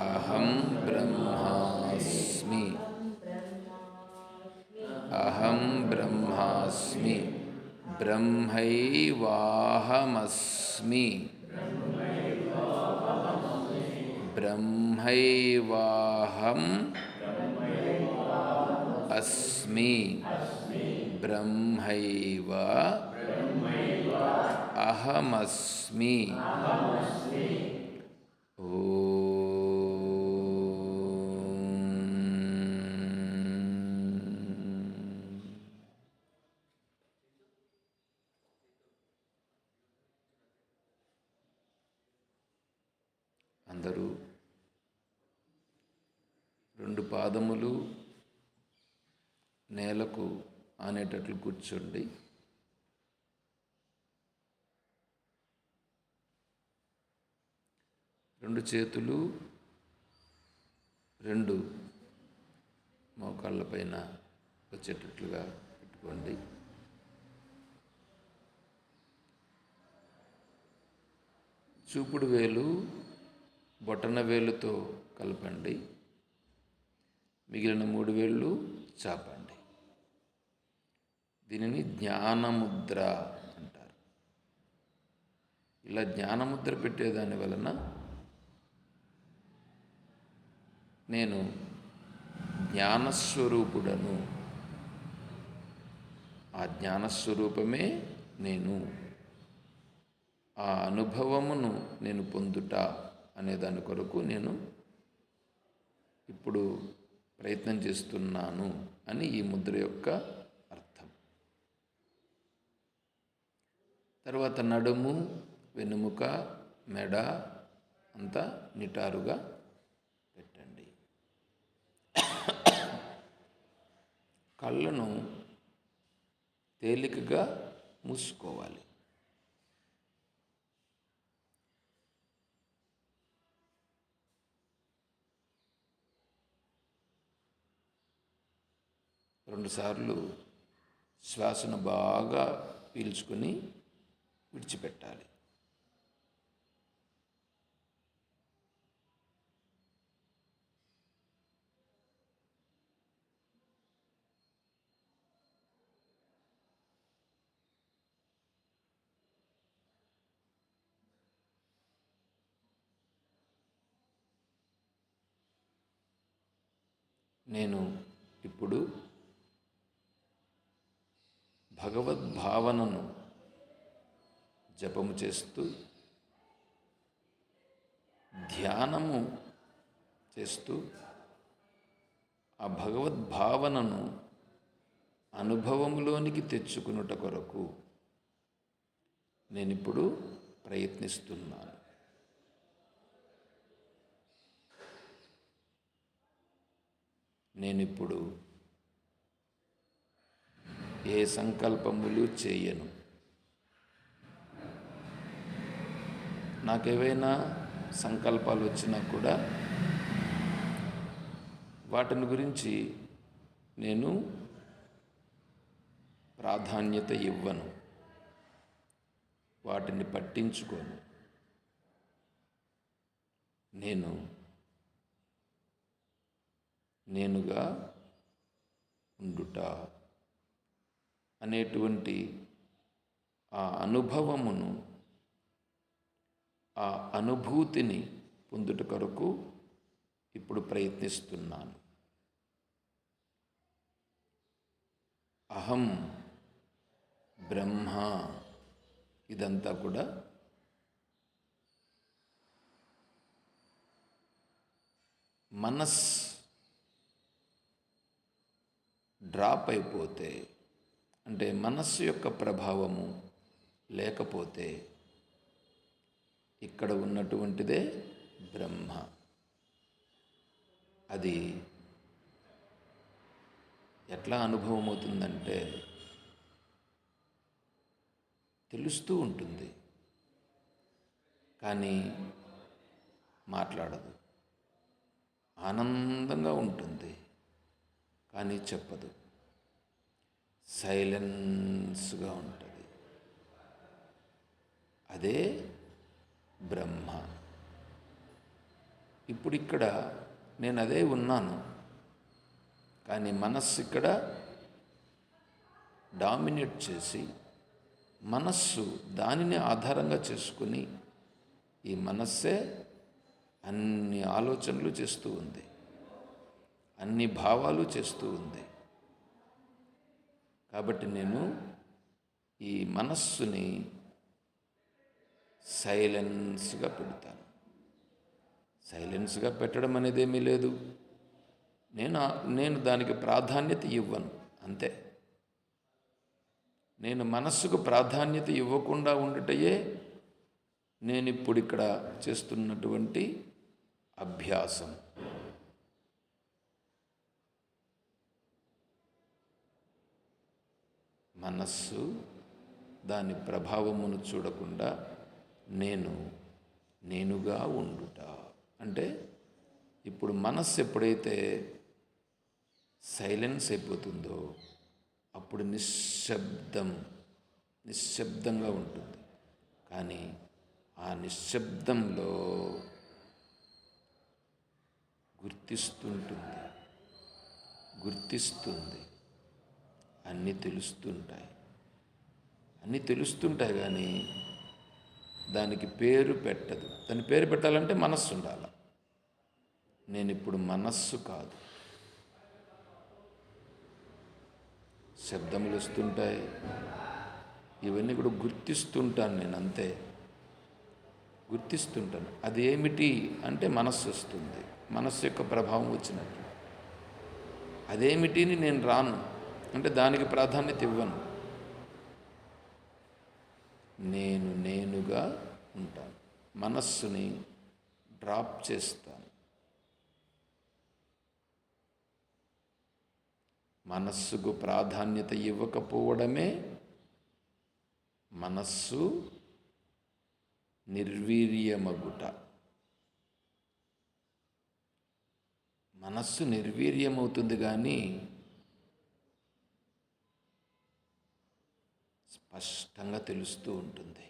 అహం బ్రహ్మాస్మి. అహం బ్రహ్మాస్మి. బ్రహ్మైవాహమస్మి. బ్రహ్మైవాహం అస్మి. బ్రహ్మైవ అహమస్మి. అందరూ రెండు పాదములు నేలకు ఆనేటట్లు కూర్చోండి. రెండు చేతులు రెండు మోకాళ్ళ పైన వచ్చేటట్లుగా పెట్టుకోండి. చూపుడు వేలు బొటన వేలుతో కలపండి. మిగిలిన 3 వేళ్ళు చాపండి. దీనిని జ్ఞానముద్ర అంటారు. ఇలా జ్ఞానముద్ర పెట్టేదాని వలన నేను జ్ఞానస్వరూపుడను, ఆ జ్ఞానస్వరూపమే నేను, ఆ అనుభవమును నేను పొందుట అనే దాని కొరకు నేను ఇప్పుడు ప్రయత్నం చేస్తున్నాను అని ఈ ముద్ర యొక్క అర్థం. తర్వాత నడుము, వెనుముక, మెడ అంతా నిటారుగా పెట్టండి. కళ్ళను తేలికగా మూసుకోవాలి. రెండుసార్లు శ్వాసను బాగా పీల్చుకొని విడిచిపెట్టాలి. నేను ఇప్పుడు భగవద్భావనను జపము చేస్తూ ధ్యానము చేస్తూ ఆ భగవద్భావనను అనుభవంలోనికి తెచ్చుకునుట కొరకు నేనిప్పుడు ప్రయత్నిస్తున్నాను. నేనిప్పుడు ఏ సంకల్పములు చేయను. నాకేవైనా సంకల్పాలు వచ్చినా కూడా వాటిని గురించి నేను ప్రాధాన్యత ఇవ్వను, వాటిని పట్టించుకోను. నేనుగా ఉండుట అనేటువంటి ఆ అనుభవమును, ఆ అనుభూతిని పొందుట కొరకు ఇప్పుడు ప్రయత్నిస్తున్నాను. అహం బ్రహ్మ, ఇదంతా కూడా మనస్ డ్రాప్ అయిపోతే, అంటే మనస్సు యొక్క ప్రభావము లేకపోతే ఇక్కడ ఉన్నటువంటిదే బ్రహ్మ. అది ఎట్లా అనుభవం అవుతుందంటే తెలుస్తూ ఉంటుంది, కానీ మాట్లాడదు. ఆనందంగా ఉంటుంది, కానీ చెప్పదు. సైలెన్స్గా ఉంటుంది. అదే బ్రహ్మ. ఇప్పుడు ఇక్కడ నేను అదే ఉన్నాను, కానీ మనస్సు ఇక్కడ డామినేట్ చేసి మనస్సు దానిని ఆధారంగా చేసుకుని ఈ మనస్సే అన్ని ఆలోచనలు చేస్తూ ఉంది, అన్ని భావాలు చేస్తూ ఉంది. కాబట్టి నేను ఈ మనస్సుని సైలెన్స్గా పెడతాను. సైలెన్స్గా పెట్టడం అనేది ఏమీ లేదు, నేను దానికి ప్రాధాన్యత ఇవ్వను, అంతే. నేను మనస్సుకు ప్రాధాన్యత ఇవ్వకుండా ఉండటయే నేను ఇప్పుడు ఇక్కడ చేస్తున్నటువంటి అభ్యాసం. మనస్సు దాని ప్రభావమును చూడకుండా నేనుగా ఉండుట అంటే, ఇప్పుడు మనస్సు ఎప్పుడైతే సైలెన్స్ అయిపోతుందో అప్పుడు నిశ్శబ్దంగా ఉంటుంది. కానీ ఆ నిశ్శబ్దంలో గుర్తిస్తుంది, అన్నీ తెలుస్తుంటాయి కానీ దానికి పేరు పెట్టదు. దాని పేరు పెట్టాలంటే మనస్సు ఉండాలి. నేను ఇప్పుడు మనస్సు కాదు. శబ్దములు వస్తుంటాయి, ఇవన్నీ కూడా గుర్తిస్తుంటాను, నేను అంతే గుర్తిస్తుంటాను. అది ఏమిటి అంటే మనస్సు వస్తుంది, మనస్సు యొక్క ప్రభావం వచ్చినట్టు. అదేమిటిని నేను రాను అంటే దానికి ప్రాధాన్యత ఇవ్వను. నేనుగా ఉంటాను, మనస్సుని డ్రాప్ చేస్తాను. మనస్సుకు ప్రాధాన్యత ఇవ్వకపోవడమే మనస్సు నిర్వీర్యమగుట. మనస్సు నిర్వీర్యమవుతుంది కానీ స్పష్టంగా తెలుస్తూ ఉంటుంది.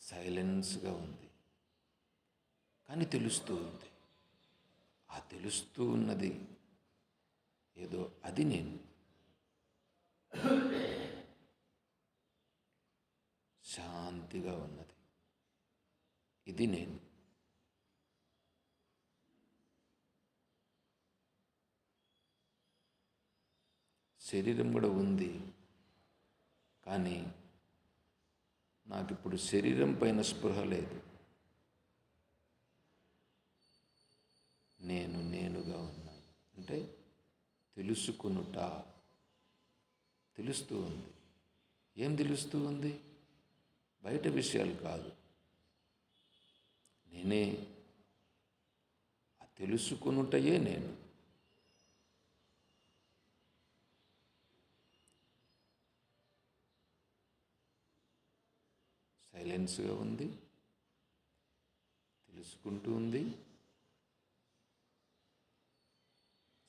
సైలెన్స్గా ఉంది కానీ తెలుస్తూ ఉంది. ఆ తెలుస్తూ ఉన్నది ఏదో అది నేను. శాంతిగా ఉన్నది, ఇది నేను. శరీరం కూడా ఉంది, కానీ నాకు ఇప్పుడు శరీరం పైన స్పృహ లేదు. నేనుగా ఉన్నాను అంటే తెలుసుకునుట. తెలుస్తూ ఉంది. ఏం తెలుస్తూ ఉంది? బయట విషయాలు కాదు, నేనే. ఆ తెలుసుకునుటయే నేను. సైలెన్స్గా ఉంది, తెలుసుకుంటూ ఉంది,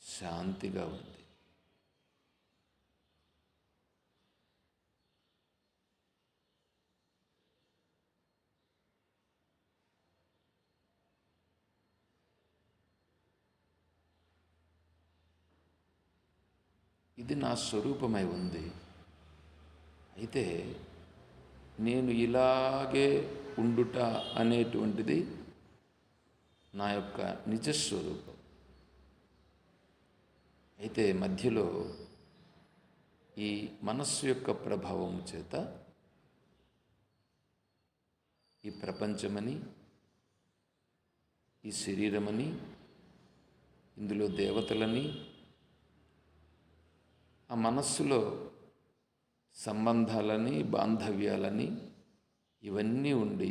శాంతిగా ఉంది. ఇది నా స్వరూపమై ఉంది. అయితే నేను ఇలాగే ఉండుట అనేటువంటిది నా యొక్క నిజస్వరూపం. అయితే మధ్యలో ఈ మనస్సు యొక్క ప్రభావం చేత ఈ ప్రపంచమని, ఈ శరీరమని, ఇందులో దేవతలని, ఆ మనస్సులో సంబంధాలని, బాంధవ్యాలని ఇవన్నీ ఉండి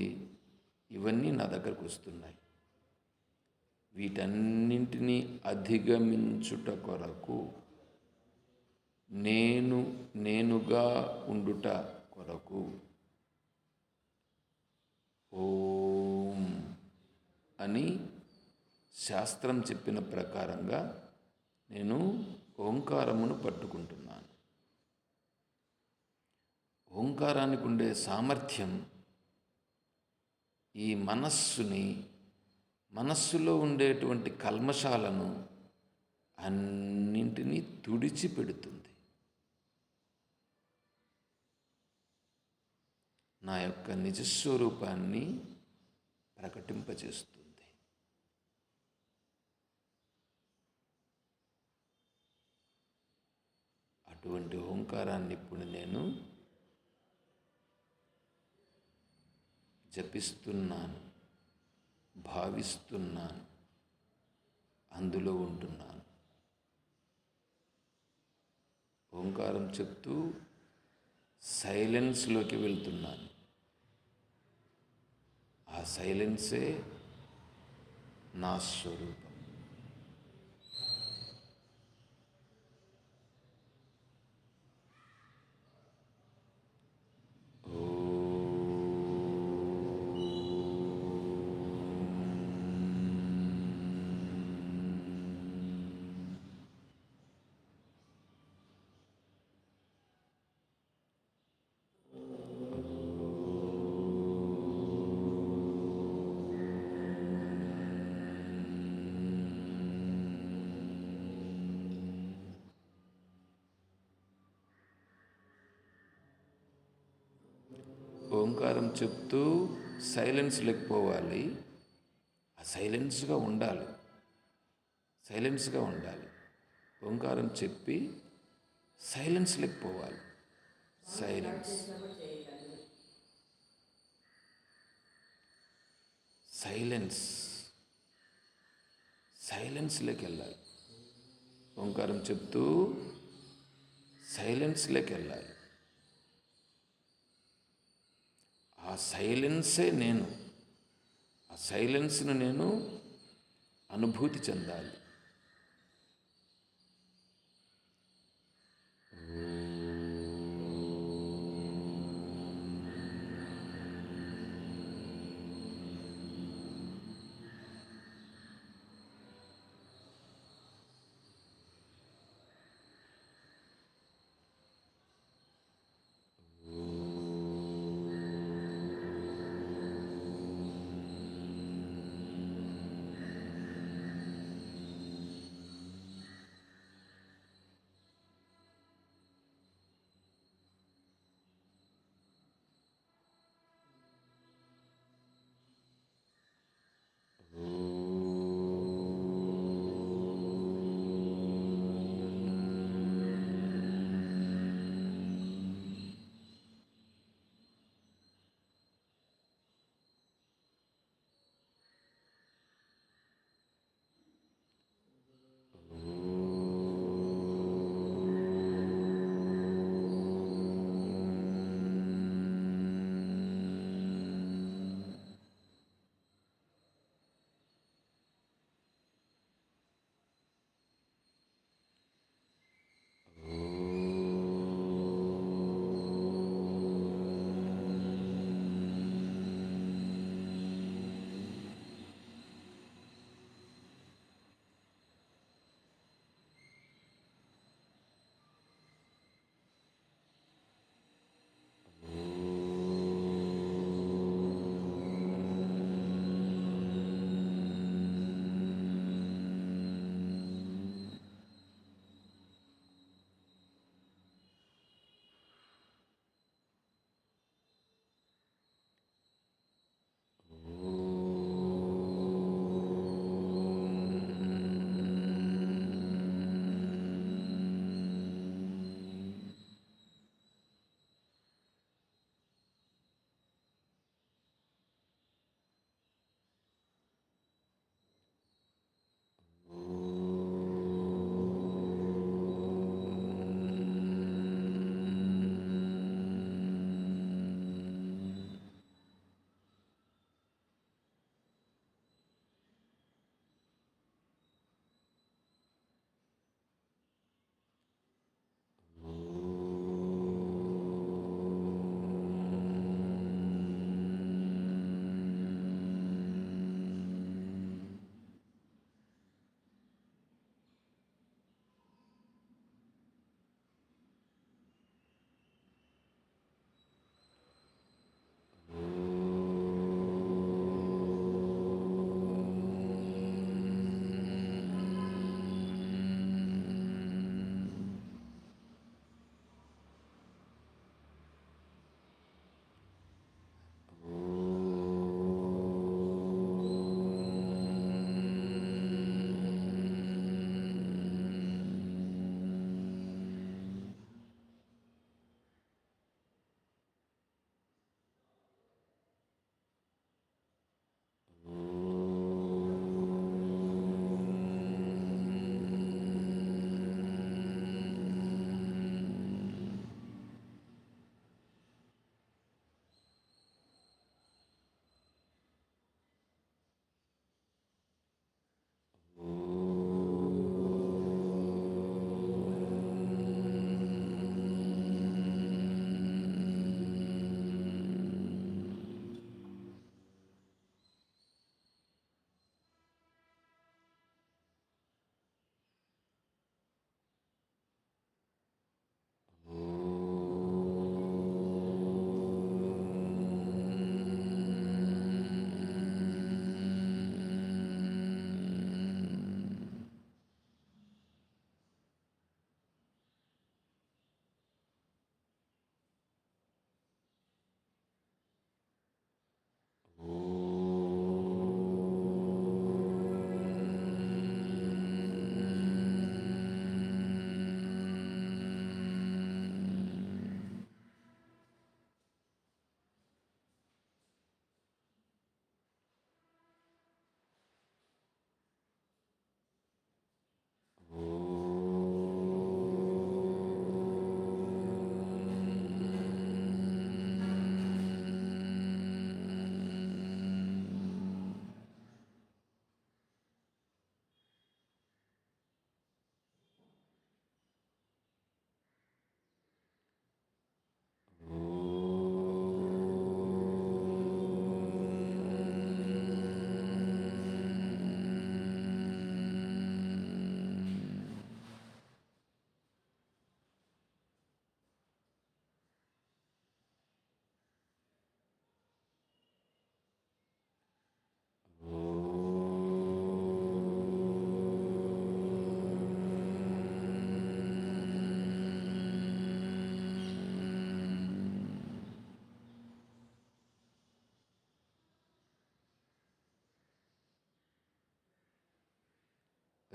ఇవన్నీ నా దగ్గరకు వస్తున్నాయి. వీటన్నింటినీ అధిగమించుట కొరకు, నేనుగా ఉండుట కొరకు ఓం అని శాస్త్రం చెప్పిన ప్రకారంగా నేను ఓంకారమును పట్టుకుంటున్నాను. ఓంకారానికి ఉండే సామర్థ్యం ఈ మనస్సులో ఉండేటువంటి కల్మషాలను అన్నింటినీ తుడిచిపెడుతుంది. నా యొక్క నిజస్వరూపాన్ని ప్రకటింపజేస్తుంది. అటువంటి ఓంకారాన్ని ఇప్పుడు నేను జపిస్తున్నాను, భావిస్తున్నాను, అందులో ఉంటున్నాను. ఓంకారం చెప్తూ సైలెన్స్లోకి వెళ్తున్నాను. ఆ సైలెన్సే నా స్వరూపం. ఓంకారం చెప్తూ సైలెన్స్ లేకపోవాలి. ఆ సైలెన్స్గా ఉండాలి. ఓంకారం చెప్పి సైలెన్స్ లేకపోవాలి. సైలెన్స్లోకి వెళ్ళాలి. ఓంకారం చెప్తూ సైలెన్స్లోకి వెళ్ళాలి. ఆ సైలెన్సే నేను. ఆ సైలెన్స్ను నేను అనుభూతి చెందాలి.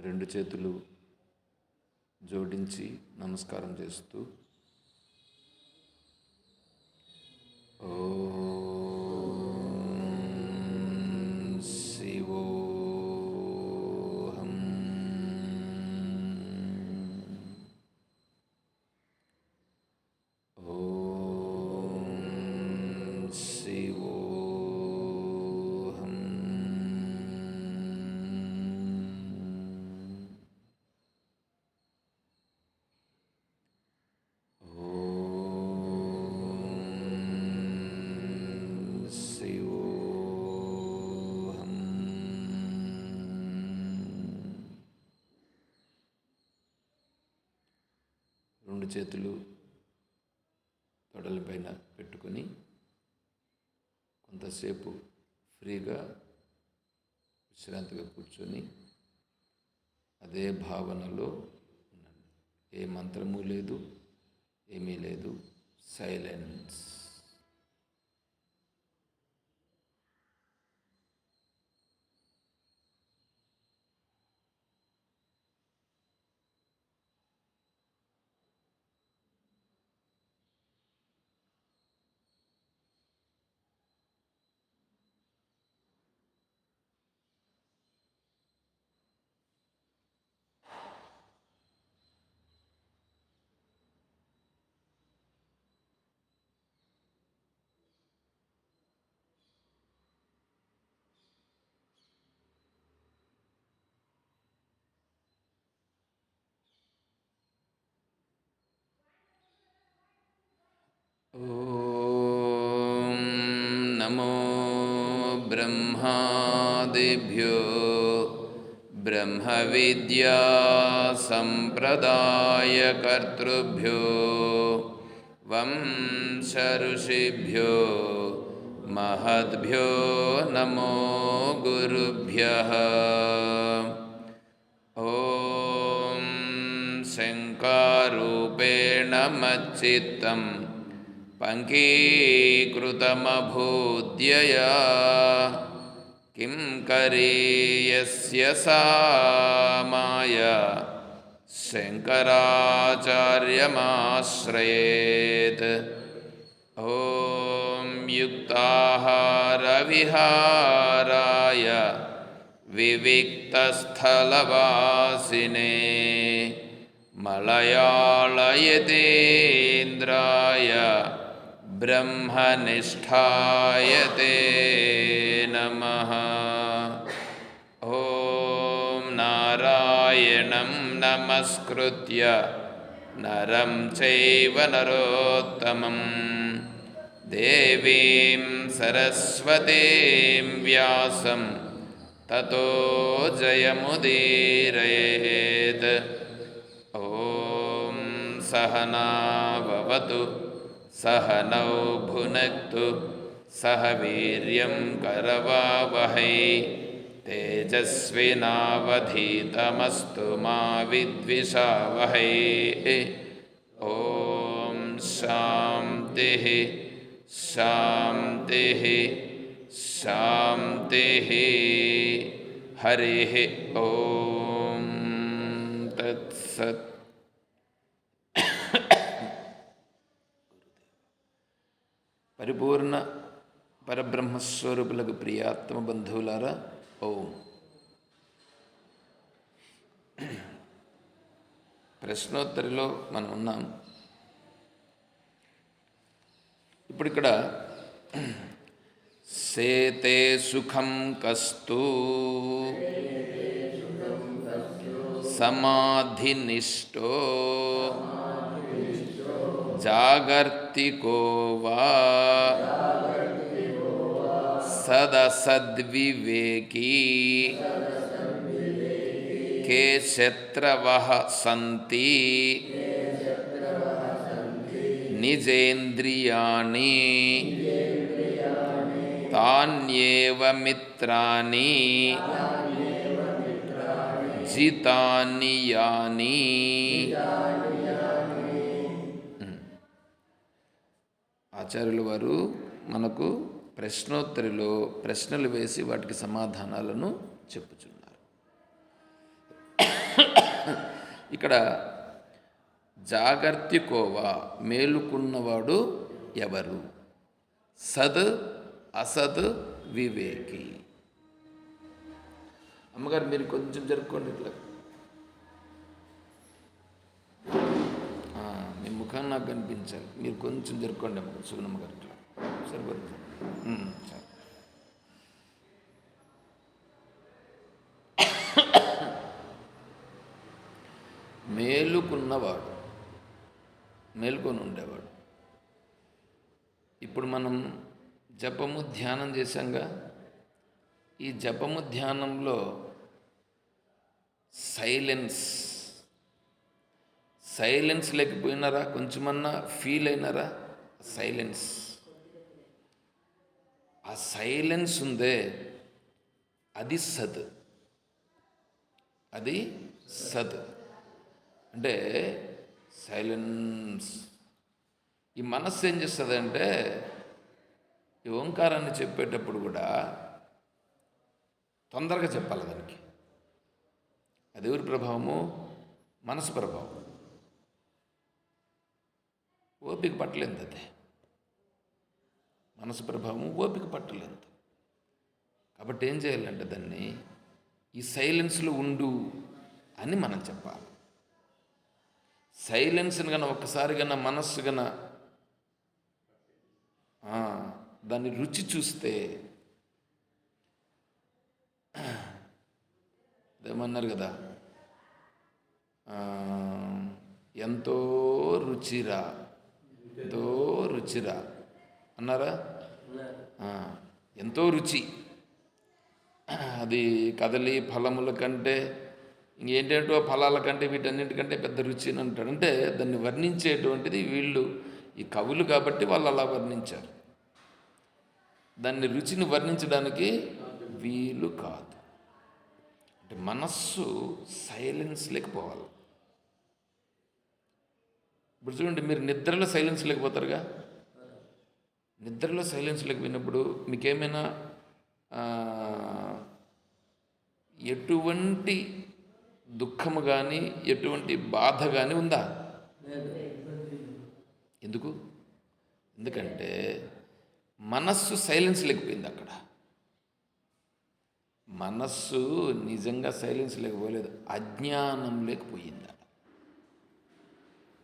రెండు చేతులు జోడించి నమస్కారం చేస్తూ ఓం శివోహం. ఓం శివోహం. రెండు చేతులు తొడలపైన పెట్టుకొని కొంతసేపు ఫ్రీగా విశ్రాంతిగా కూర్చొని అదే భావనలో ఉండండి. ఏ మంత్రము లేదు, ఏమీ లేదు, సైలెన్స్. ఓం నమో బ్రహ్మాదిభ్యో బ్రహ్మ విద్యా సంప్రదాయకర్తృభ్యో వంశ ఋషిభ్యో మహద్భ్యో నమో గురుభ్యః. ఓం శంకారూపేణ మచ్చిత్తం పంకీకృతమభూద్యయా కిం కరీయస్య సా మాయా శంకరాచార్యమాశ్రయేత్. ఓం యుక్తాహారవిహారాయ వివిక్తస్థలవాసినే మలయాళయతీంద్రాయ బ్రహ్మనిష్ఠాయ తే నమః. ఓం నారాయణం నమస్కృత్య నరం చైవ నరోత్తమం దేవీం సరస్వతీం వ్యాసం తతో జయముదీరయేత్. ఓం సహనా భవతు సహనౌ భునక్తు సహ వీర్యం కరవావహై తేజస్వినావధీతమస్తు మా విద్విషావహై. ఓం శాంతి శాంతి శాంతి. హరి ఓం తత్సత్. పరిపూర్ణ పరబ్రహ్మస్వరూపులకు ప్రియాత్మ బంధువులారా, ఓం. ప్రశ్నోత్తరిలో మనం ఉన్నాం. ఇప్పుడు ఇక్కడ సేతే సుఖం కస్తు సమాధినిష్టో జాగర్తికో వా సదసద్వివేకీ కే శత్రవః సంతి నిజేంద్రియాణి తాన్యేవ మిత్రాణి జితాని యాని. ఆచార్యుల వారు మనకు ప్రశ్నోత్తరిలో ప్రశ్నలు వేసి వాటికి సమాధానాలను చెప్పుచున్నారు. ఇక్కడ జాగర్తికోవా, మేలుకున్నవాడు ఎవరు? సద్ అసద్ వివేకి. అమ్మగారు మీరు కొంచెం జరుపుకోండి ఇట్లా. మీ ముఖాన్ని నాకు కనిపించాలి. మీరు కొంచెం జరుపుకోండి అమ్మగారు. సుగుణమ్మ గారు ఇట్లా సరిపోతుంది. సరే. మేలుకున్నవాడు, మేలుకొని ఉండేవాడు. ఇప్పుడు మనం జపము ధ్యానం చేశాంగా. ఈ జపము ధ్యానంలో సైలెన్స్ లేకపోయినారా? కొంచెమన్నా ఫీల్ అయినారా? సైలెన్స్, ఆ సైలెన్స్ ఉందే అది సత్. అది సత్ అంటే సైలెన్స్. ఈ మనస్సు ఏం చేస్తుందంటే ఈ ఓంకారాన్ని చెప్పేటప్పుడు కూడా తొందరగా చెప్పాలి దానికి. అది ఎవరి ప్రభావము? మనసు ప్రభావం. ఓపిక పట్టలేదు అది. మనసు ప్రభావము ఓపిక పట్టలేదు. కాబట్టి ఏం చేయాలంటే దాన్ని ఈ సైలెన్స్లో ఉండు అని మనం చెప్పాలి. సైలెన్స్ని కన్నా ఒక్కసారి కన్నా మనస్సు కన్నా దాన్ని రుచి చూస్తే ఏమన్నారు కదా, ఎంతో రుచిరా, ఎంతో రుచిరా అన్నారా? ఎంతో రుచి. అది కదలి ఫలముల కంటే ఇంకేంటంటో ఫలాల కంటే వీటన్నింటికంటే పెద్ద రుచి అని అంటాడు. అంటే దాన్ని వర్ణించేటువంటిది వీళ్ళు ఈ కవులు కాబట్టి వాళ్ళు అలా వర్ణించారు. దాన్ని రుచిని వర్ణించడానికి వీలు కాదు. అంటే మనస్సు సైలెన్స్ లేకపోవాలి. ఇప్పుడు చూడండి, మీరు నిద్రలో సైలెన్స్ లేకపోతారుగా. నిద్రలో సైలెన్స్ లేకపోయినప్పుడు మీకేమైనా ఎటువంటి దుఃఖము కానీ ఎటువంటి బాధ కానీ ఉందా? ఎందుకంటే మనస్సు సైలెన్స్ లేకపోయింది అక్కడ. మనస్సు నిజంగా సైలెన్స్ లేకపోలేదు, అజ్ఞానం లేకపోయింది.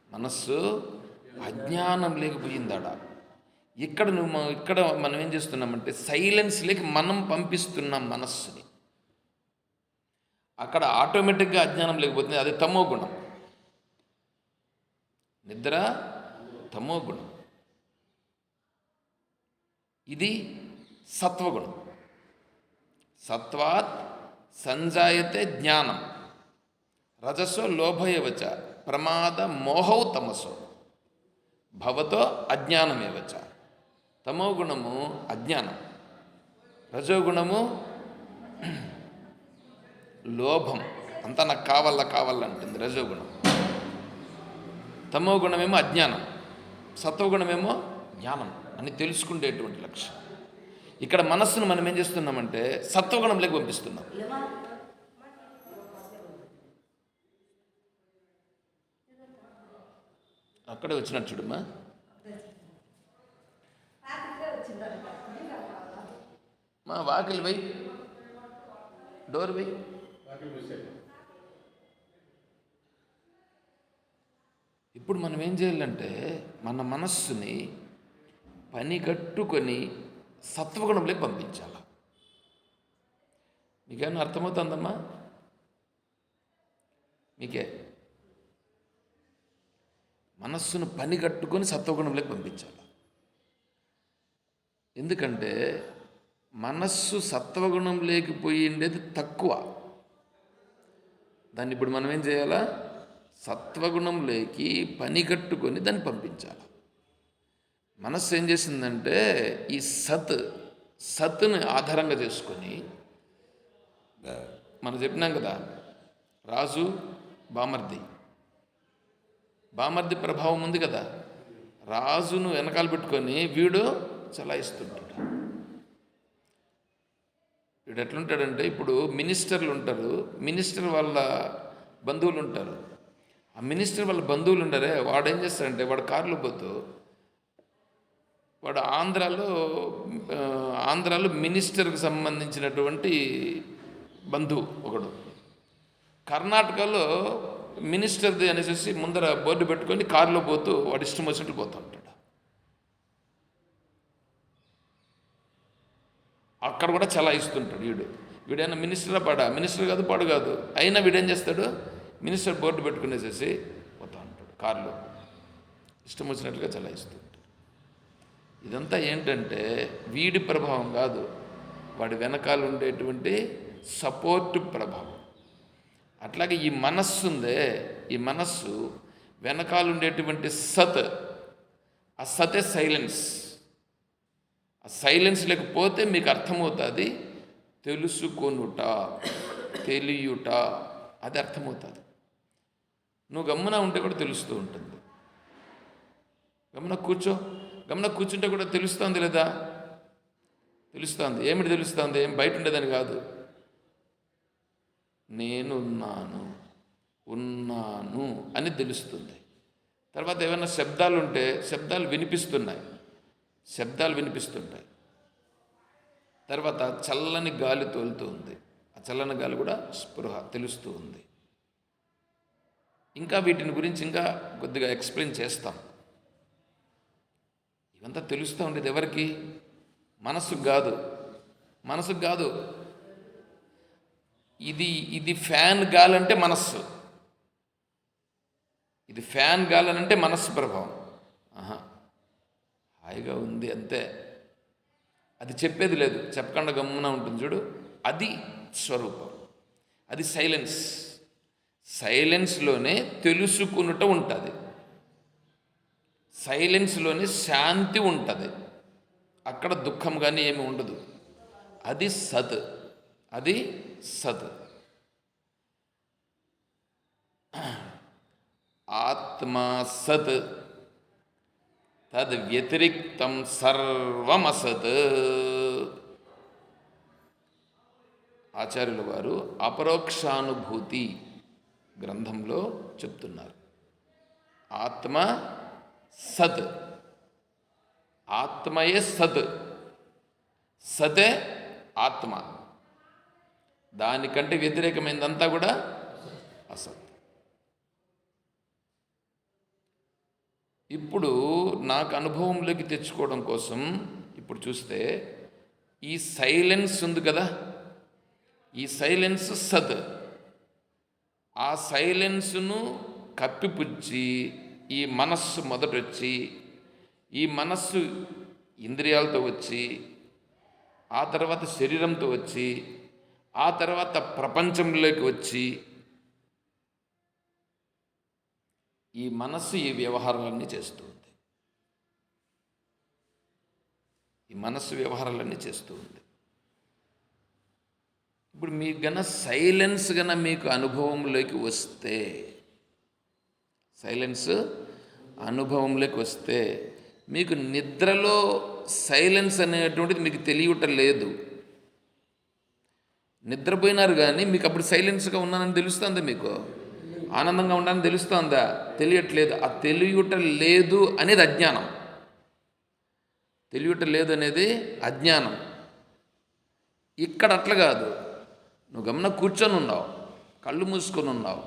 మనస్సు అజ్ఞానం లేకపోయిందాడ. ఇక్కడ మనం ఏం చేస్తున్నామంటే సైలెన్స్ లేక మనం పంపిస్తున్నాం మనస్సుని. అక్కడ ఆటోమేటిక్గా అజ్ఞానం లేకపోతుంది. అది తమో గుణం. నిద్ర తమో గుణం, ఇది సత్వగుణం. సత్వాత్ సంజాయతే జ్ఞానం, రజసో లోభయవచ, ప్రమాద మోహౌ తమసో, భవతో అజ్ఞానమేవచ. తమో గుణము అజ్ఞానం, రజోగుణము లోభం, అంతా నాకు కావాలంటుంది రజోగుణం. తమో గుణమేమో అజ్ఞానం, సత్వగుణమేమో జ్ఞానం అని తెలుసుకునేటువంటి లక్ష్యం. ఇక్కడ మనస్సును మనం ఏం చేస్తున్నామంటే సత్వగుణంలోకి పంపిస్తున్నాం. అక్కడే వచ్చినట్టు చూడమ్మా. మా వాకిలి పోయి డోర్ పోయి. ఇప్పుడు మనం ఏం చేయాలంటే మన మనస్సుని పని కట్టుకొని సత్వగుణంలోకి పంపించాలి. మీకేమన్నా అర్థమవుతుందమ్మా? మీకే మనస్సును పని కట్టుకొని సత్వగుణంలోకి పంపించాలి. ఎందుకంటే మనస్సు సత్వగుణం లేకపోయిండేది తక్కువ. దాన్ని ఇప్పుడు మనం ఏం చేయాలా? సత్వగుణంలోకి పని కట్టుకొని దాన్ని పంపించాలి. మనస్సు ఏం చేసిందంటే ఈ సత్తుని ఆధారంగా చేసుకొని, మనం చెప్పినాం కదా, రాజు బామర్ది ప్రభావం ఉంది కదా. రాజును వెనకాల పెట్టుకొని వీడు చలాయిస్తుంటాడు. వీడు ఎట్లుంటాడంటే, ఇప్పుడు మినిస్టర్లు ఉంటారు, మినిస్టర్ వాళ్ళ బంధువులు ఉంటారు. ఆ మినిస్టర్ వాళ్ళ బంధువులు ఉండరే, వాడు ఏం చేస్తాడంటే వాడు కారులో పోతూ వాడు ఆంధ్రాలో మినిస్టర్కి సంబంధించినటువంటి బంధువు ఒకడు, కర్ణాటకలో మినిస్టర్ది అనేసి ముందర బోర్డు పెట్టుకొని కారులో పోతూ వాడు ఇష్టం వచ్చినట్లు పోతూ ఉంటాడు. అక్కడ కూడా చాలా ఇస్తుంటాడు వీడైనా మినిస్టర్ మినిస్టర్ కాదు పాడు కాదు, అయినా వీడేం చేస్తాడు, మినిస్టర్ బోర్డు పెట్టుకునేసేసి పోతా ఉంటాడు కారులో, ఇష్టం వచ్చినట్లుగా చాలా ఇస్తుంటాడు. ఇదంతా ఏంటంటే వీడి ప్రభావం కాదు, వాడి వెనకాల ఉండేటువంటి సపోర్ట్ ప్రభావం. అట్లాగే ఈ మనస్సు ఉందే, ఈ మనస్సు వెనకాల ఉండేటువంటి సత్, ఆ సతే సైలెన్స్. ఆ సైలెన్స్ లేకపోతే మీకు అర్థమవుతుంది తెలుసుకొనుట, తెలియుట, అది అర్థమవుతుంది. నువ్వు గమ్మున ఉంటే కూడా తెలుస్తూ ఉంటుంది. గమ్మున కూర్చుంటే కూడా తెలుస్తుంది లేదా? తెలుస్తుంది. ఏమిటి తెలుస్తుంది? ఏం బయట ఉండేదని కాదు, ఉన్నాను అని తెలుస్తుంది. తర్వాత ఏమైనా శబ్దాలు ఉంటే శబ్దాలు వినిపిస్తుంటాయి. తర్వాత చల్లని గాలి తోలుతూ ఉంది, ఆ చల్లని గాలి కూడా స్పృహ తెలుస్తూ ఉంది. ఇంకా వీటిని గురించి ఇంకా కొద్దిగా ఎక్స్ప్లెయిన్ చేస్తాం. ఇవంతా తెలుస్తూ ఉండేది ఎవరికి? మనసుకు కాదు. ఇది ఫ్యాన్ గాలి అంటే మనస్సు, ఇది ఫ్యాన్ గాలి అంటే మనస్సు ప్రభావం. హాయిగా ఉంది అంతే, అది చెప్పేది లేదు, చెప్పకుండా గమ్మున ఉంటుంది చూడు, అది స్వరూపం, అది సైలెన్స్లోనే తెలుసుకునుట ఉంటుంది, సైలెన్స్లోనే శాంతి ఉంటుంది, అక్కడ దుఃఖం కానీ ఏమి ఉండదు. అది సత్. ఆత్మా సత్, తద్ వ్యతిరిక్తం సర్వమసత్. ఆచార్యుల వారు అపరోక్షానుభూతి గ్రంథంలో చెప్తున్నారు. ఆత్మ సత్, ఆత్మయే సత్, సతే ఆత్మ, దానికంటే వ్యతిరేకమైనదంతా కూడా అసత్. ఇప్పుడు నాకు అనుభవంలోకి తెచ్చుకోవడం కోసం ఇప్పుడు చూస్తే ఈ సైలెన్స్ ఉంది కదా, ఈ సైలెన్స్ సత్. ఆ సైలెన్స్ను కప్పిపుచ్చి ఈ మనస్సు మొదటొచ్చి, ఈ మనస్సు ఇంద్రియాలతో వచ్చి, ఆ తర్వాత శరీరంతో వచ్చి, ఆ తర్వాత ప్రపంచంలోకి వచ్చి, ఈ మనస్సు ఈ వ్యవహారాలన్నీ చేస్తూ ఉంది. ఇప్పుడు మీకు సైలెన్స్ మీకు అనుభవంలోకి వస్తే, మీకు నిద్రలో సైలెన్స్ అనేటువంటిది మీకు తెలియటం లేదు. నిద్రపోయినారు కానీ మీకు అప్పుడు సైలెన్స్గా ఉన్నానని తెలుస్తుందా? మీకు ఆనందంగా ఉండాలని తెలుస్తుందా? తెలియట్లేదు. ఆ తెలియటం లేదు అనేది అజ్ఞానం. ఇక్కడ అట్లా కాదు. నువ్వు గమన కూర్చొని ఉన్నావు, కళ్ళు మూసుకొని ఉన్నావు,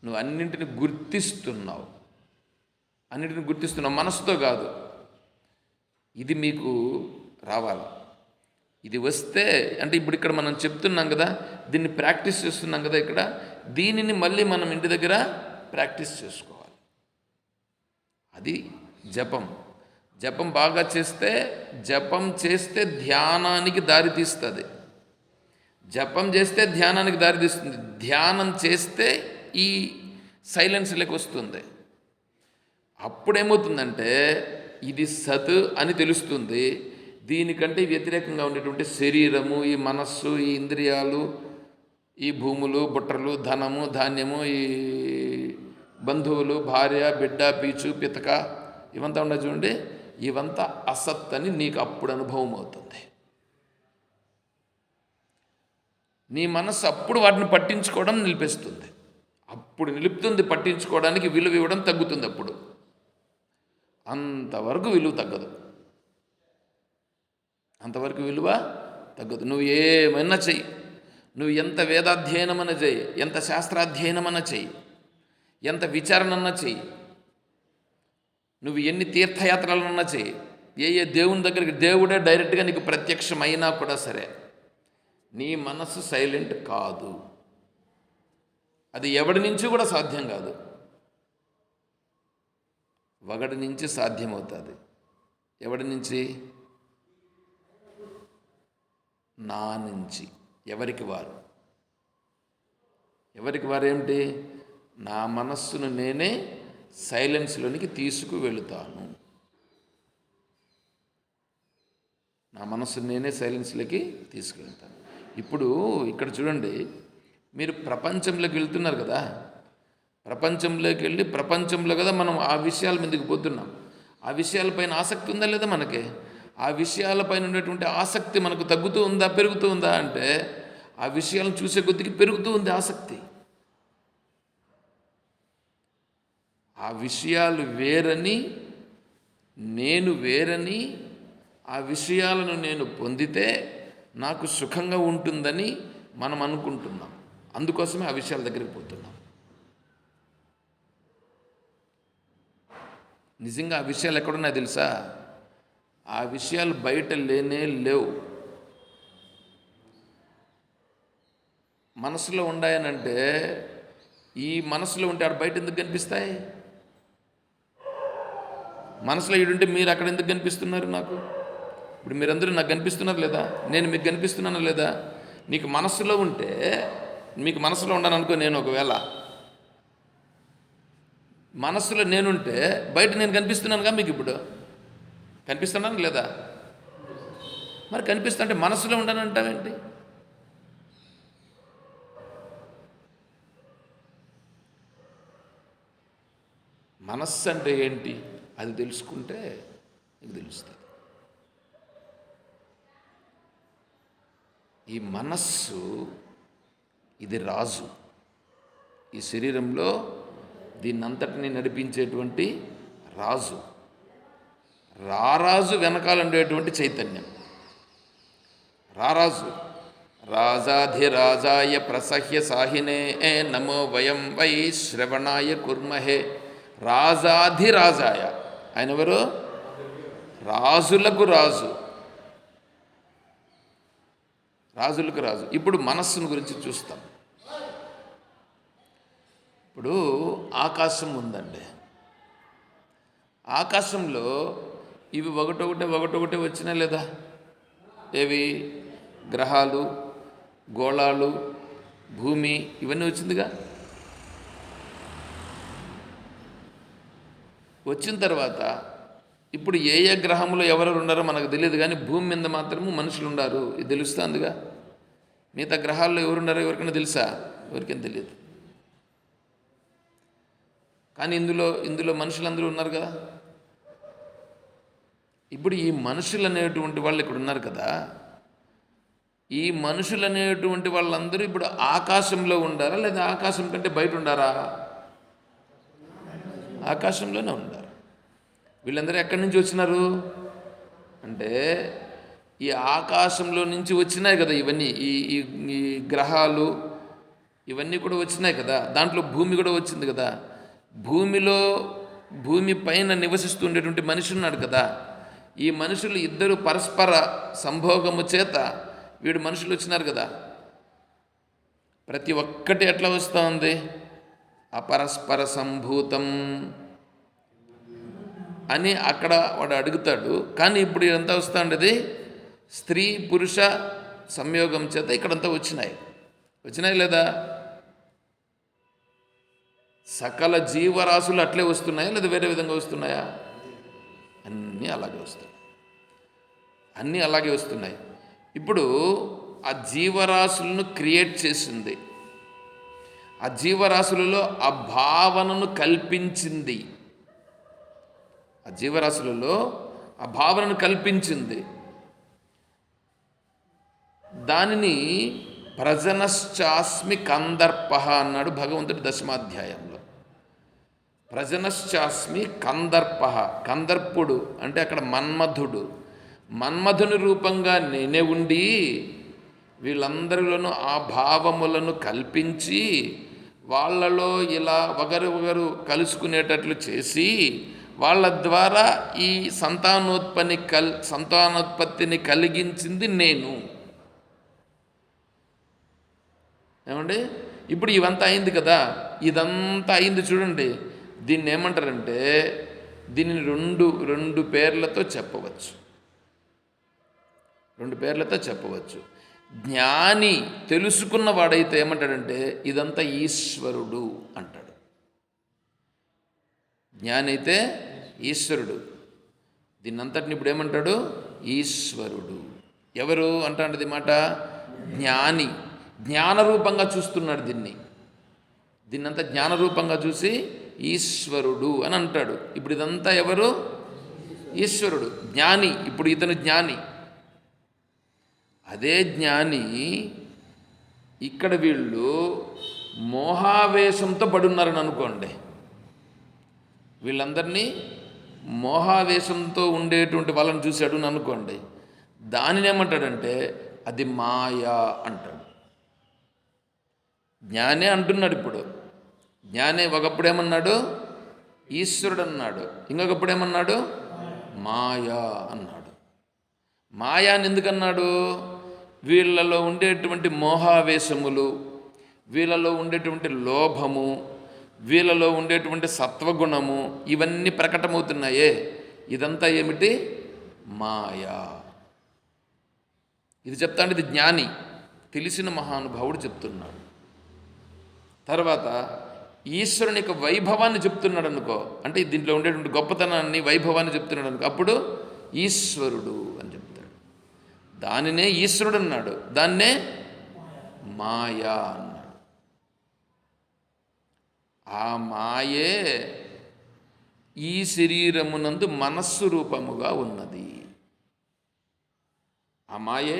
నువ్వు అన్నింటిని గుర్తిస్తున్నావు, మనసుతో కాదు. ఇది మీకు రావాలి. ఇది వస్తే అంటే ఇప్పుడు ఇక్కడ మనం చెప్తున్నాం కదా, దీన్ని ప్రాక్టీస్ చేస్తున్నాం కదా, ఇక్కడ దీనిని మళ్ళీ మనం ఇంటి దగ్గర ప్రాక్టీస్ చేసుకోవాలి. అది జపం బాగా చేస్తే, జపం చేస్తే ధ్యానానికి దారి తీస్తుంది. ధ్యానం చేస్తే ఈ సైలెన్స్లోకి వస్తుంది. అప్పుడేమవుతుందంటే ఇది సత్ అని తెలుస్తుంది. దీనికంటే వ్యతిరేకంగా ఉండేటువంటి శరీరము, ఈ మనస్సు, ఈ ఇంద్రియాలు, ఈ భూములు, బుట్టలు, ధనము, ధాన్యము, ఈ బంధువులు, భార్య, బిడ్డ, పీచు, పితక, ఇవంతా ఉండదు చూడండి, ఇవంతా అసత్ అని నీకు అప్పుడు అనుభవం అవుతుంది. నీ మనస్సు అప్పుడు వాటిని పట్టించుకోవడం నిలిపేస్తుంది. అప్పుడు నిలుపుతుంది, పట్టించుకోవడానికి విలువ ఇవ్వడం తగ్గుతుంది. అప్పుడు అంతవరకు విలువ తగ్గదు, అంతవరకు విలువ తగ్గదు. నువ్వు ఏమైనా చెయ్యి, నువ్వు ఎంత వేదాధ్యయనమన్నా చెయ్యి, ఎంత శాస్త్రాధ్యయనమన్నా చెయ్యి, ఎంత విచారణన్నా చెయ్యి, నువ్వు ఎన్ని తీర్థయాత్రలన్నా చెయ్యి, ఏ దేవుని దగ్గరికి దేవుడే డైరెక్ట్గా నీకు ప్రత్యక్షమైనా కూడా సరే, నీ మనస్సు సైలెంట్ కాదు. అది ఎవడి నుంచి కూడా సాధ్యం కాదు, ఒకడి నుంచి సాధ్యమవుతుంది. ఎవడి నుంచి? నా నుంచి. ఎవరికి వారు ఏమిటి? నా మనస్సును నేనే సైలెన్స్లోనికి తీసుకువెళుతాను. నా మనస్సును నేనే సైలెన్స్లోకి తీసుకెళ్తాను. ఇప్పుడు ఇక్కడ చూడండి, మీరు ప్రపంచంలోకి వెళ్తున్నారు కదా, ప్రపంచంలోకి వెళ్ళి ప్రపంచంలో కదా మనం ఆ విషయాల మీదకి పోతున్నాం. ఆ విషయాలపైన ఆసక్తి ఉందా లేదా మనకి? ఆ విషయాలపైన ఉండేటువంటి ఆసక్తి మనకు తగ్గుతూ ఉందా, పెరుగుతూ ఉందా అంటే ఆ విషయాలను చూసే కొద్దికి పెరుగుతూ ఉంది ఆసక్తి. ఆ విషయాలు వేరని, నేను వేరని, ఆ విషయాలను నేను పొందితే నాకు సుఖంగా ఉంటుందని మనం అనుకుంటున్నాం. అందుకోసమే ఆ విషయాల దగ్గరికి పోతున్నాం. నిజంగా ఆ విషయాలు ఎక్కడున్నాయో తెలుసా? ఆ విషయాలు బయట లేనే లేవు. మనసులో ఉండాయనంటే, ఈ మనసులో ఉంటే ఆడ బయట ఎందుకు కనిపిస్తాయి? మనసులో ఈడుంటే మీరు అక్కడ ఎందుకు కనిపిస్తున్నారు నాకు? ఇప్పుడు మీరందరూ నాకు కనిపిస్తున్నారు లేదా? నేను మీకు కనిపిస్తున్నానా లేదా? నీకు మనస్సులో ఉంటే, మీకు మనసులో ఉండాను అనుకో, నేను ఒకవేళ మనస్సులో నేనుంటే బయట నేను కనిపిస్తున్నానుగా మీకు. ఇప్పుడు కనిపిస్తున్నాను లేదా? మరి కనిపిస్తుంటే మనసులో ఉండను అంటావేంటి? మనస్సు అంటే ఏంటి అది తెలుసుకుంటే నీకు తెలుస్తుంది. ఈ మనస్సు ఇది రాజు. ఈ శరీరంలో దీన్నంతటిని నడిపించేటువంటి రాజు. రారాజు వెనకాల ఉండేటువంటి చైతన్యం. రారాజు. రాజాధిరాజాయ ప్రసహ్య సాహినే నమో వయం వై శ్రవణాయ కుర్మహే. రాజాధిరాజాయ, ఆయన ఎవరు? రాజులకు రాజు, రాజులకు రాజు. ఇప్పుడు మనస్సును గురించి చూస్తాం. ఇప్పుడు ఆకాశం ఉందండి. ఆకాశంలో ఇవి ఒకటొకటే వచ్చినా లేదా? ఏవి? గ్రహాలు, గోళాలు, భూమి, ఇవన్నీ వచ్చిందిగా. వచ్చిన తర్వాత ఇప్పుడు ఏ గ్రహంలో ఎవరెవరు ఉన్నారో మనకు తెలియదు, కానీ భూమి మీద మాత్రము మనుషులు ఉన్నారు, ఇది తెలుస్తుందిగా. మిగతా గ్రహాల్లో ఎవరున్నారో ఎవరికైనా తెలుసా? ఎవరికైనా తెలియదు. కానీ ఇందులో మనుషులందరూ ఉన్నారు కదా. ఇప్పుడు ఈ మనుషులు అనేటువంటి వాళ్ళు ఇక్కడ ఉన్నారు కదా. ఈ మనుషులు అనేటువంటి వాళ్ళందరూ ఇప్పుడు ఆకాశంలో ఉండారా, లేదా ఆకాశం కంటే బయట ఉండారా? ఆకాశంలోనే ఉండారు. వీళ్ళందరూ ఎక్కడి నుంచి వచ్చినారు అంటే, ఈ ఆకాశంలో నుంచి వచ్చినాయి కదా ఇవన్నీ. ఈ గ్రహాలు ఇవన్నీ కూడా వచ్చినాయి కదా. దాంట్లో భూమి కూడా వచ్చింది కదా. భూమి పైన నివసిస్తుండేటువంటి మనిషి ఉన్నాడు కదా. ఈ మనుషులు ఇద్దరు పరస్పర సంభోగము చేత వీడు మనుషులు వచ్చినారు కదా. ప్రతి ఒక్కటి ఎట్లా వస్తూ ఉంది? అపరస్పర సంభూతం అని అక్కడ వాడు అడుగుతాడు. కానీ ఇప్పుడు ఇదంతా వస్తూ ఉండేది స్త్రీ పురుష సంయోగం చేత ఇక్కడంతా వచ్చినాయి లేదా? సకల జీవరాశులు అట్లే వస్తున్నాయా, లేదా వేరే విధంగా వస్తున్నాయా? అన్నీ అలాగే వస్తున్నాయి. ఇప్పుడు ఆ జీవరాశులను క్రియేట్ చేసింది, ఆ జీవరాశులలో ఆ భావనను కల్పించింది, ఆ జీవరాశులలో ఆ భావనను కల్పించింది. దానిని ప్రజనశ్చాస్మి కందర్ప అన్నాడు భగవంతుడు దశమాధ్యాయంలో. ప్రజనశ్చాస్మి కందర్ప. కందర్పుడు అంటే అక్కడ మన్మధుడు. మన్మధుని రూపంగా నేనే ఉండి వీళ్ళందరిలోనూ ఆ భావములను కల్పించి వాళ్ళలో ఇలా ఒకరు కలుసుకునేటట్లు చేసి వాళ్ళ ద్వారా ఈ సంతానోత్పత్తిని కలిగించింది నేను. ఏమండి, ఇప్పుడు ఇవంతా అయింది కదా, ఇదంతా అయింది చూడండి. దీన్ని ఏమంటారంటే దీనిని రెండు పేర్లతో చెప్పవచ్చు. జ్ఞాని తెలుసుకున్నవాడైతే ఏమంటాడంటే ఇదంతా ఈశ్వరుడు అంటాడు. జ్ఞాని అయితే ఈశ్వరుడు. దీన్నంతటిని ఇప్పుడు ఏమంటాడు? ఈశ్వరుడు. ఎవరు అంటాడు మాట? జ్ఞాని. జ్ఞానరూపంగా చూస్తున్నాడు దీన్నంతా జ్ఞానరూపంగా చూసి ఈశ్వరుడు అని అంటాడు. ఇప్పుడు ఇదంతా ఎవరు? ఈశ్వరుడు. జ్ఞాని. ఇప్పుడు ఇతను జ్ఞాని. అదే జ్ఞాని ఇక్కడ వీళ్ళు మోహావేశంతో పడున్నారని అనుకోండి. వీళ్ళందరినీ మోహావేశంతో ఉండేటువంటి వాళ్ళని చూశాడు అని అనుకోండి. దానిని ఏమంటాడంటే అది మాయా అంటాడు. జ్ఞానే అంటున్నాడు. ఇప్పుడు జ్ఞానే ఒకప్పుడు ఏమన్నాడు? ఈశ్వరుడు అన్నాడు. ఇంకొకప్పుడు ఏమన్నాడు? మాయా అన్నాడు. మాయాని ఎందుకన్నాడు? వీళ్ళలో ఉండేటువంటి మోహావేశములు, వీళ్ళలో ఉండేటువంటి లోభము, వీళ్ళలో ఉండేటువంటి సత్వగుణము ఇవన్నీ ప్రకటమవుతున్నాయే. ఇదంతా ఏమిటి? మాయా. ఇది చెప్తాండి. ఇది జ్ఞాని, తెలిసిన మహానుభావుడు చెప్తున్నాడు. తర్వాత ఈశ్వరుని యొక్క వైభవాన్ని చెప్తున్నాడు అనుకో, అంటే దీంట్లో ఉండేటువంటి గొప్పతనాన్ని, వైభవాన్ని చెప్తున్నాడు అనుకో, అప్పుడు ఈశ్వరుడు అని చెప్తాడు. దానినే ఈశ్వరుడు అన్నాడు, దాన్నే మాయా అన్నాడు. ఆ మాయే ఈ శరీరమునందు మనస్సు రూపముగా ఉన్నది. ఆ మాయే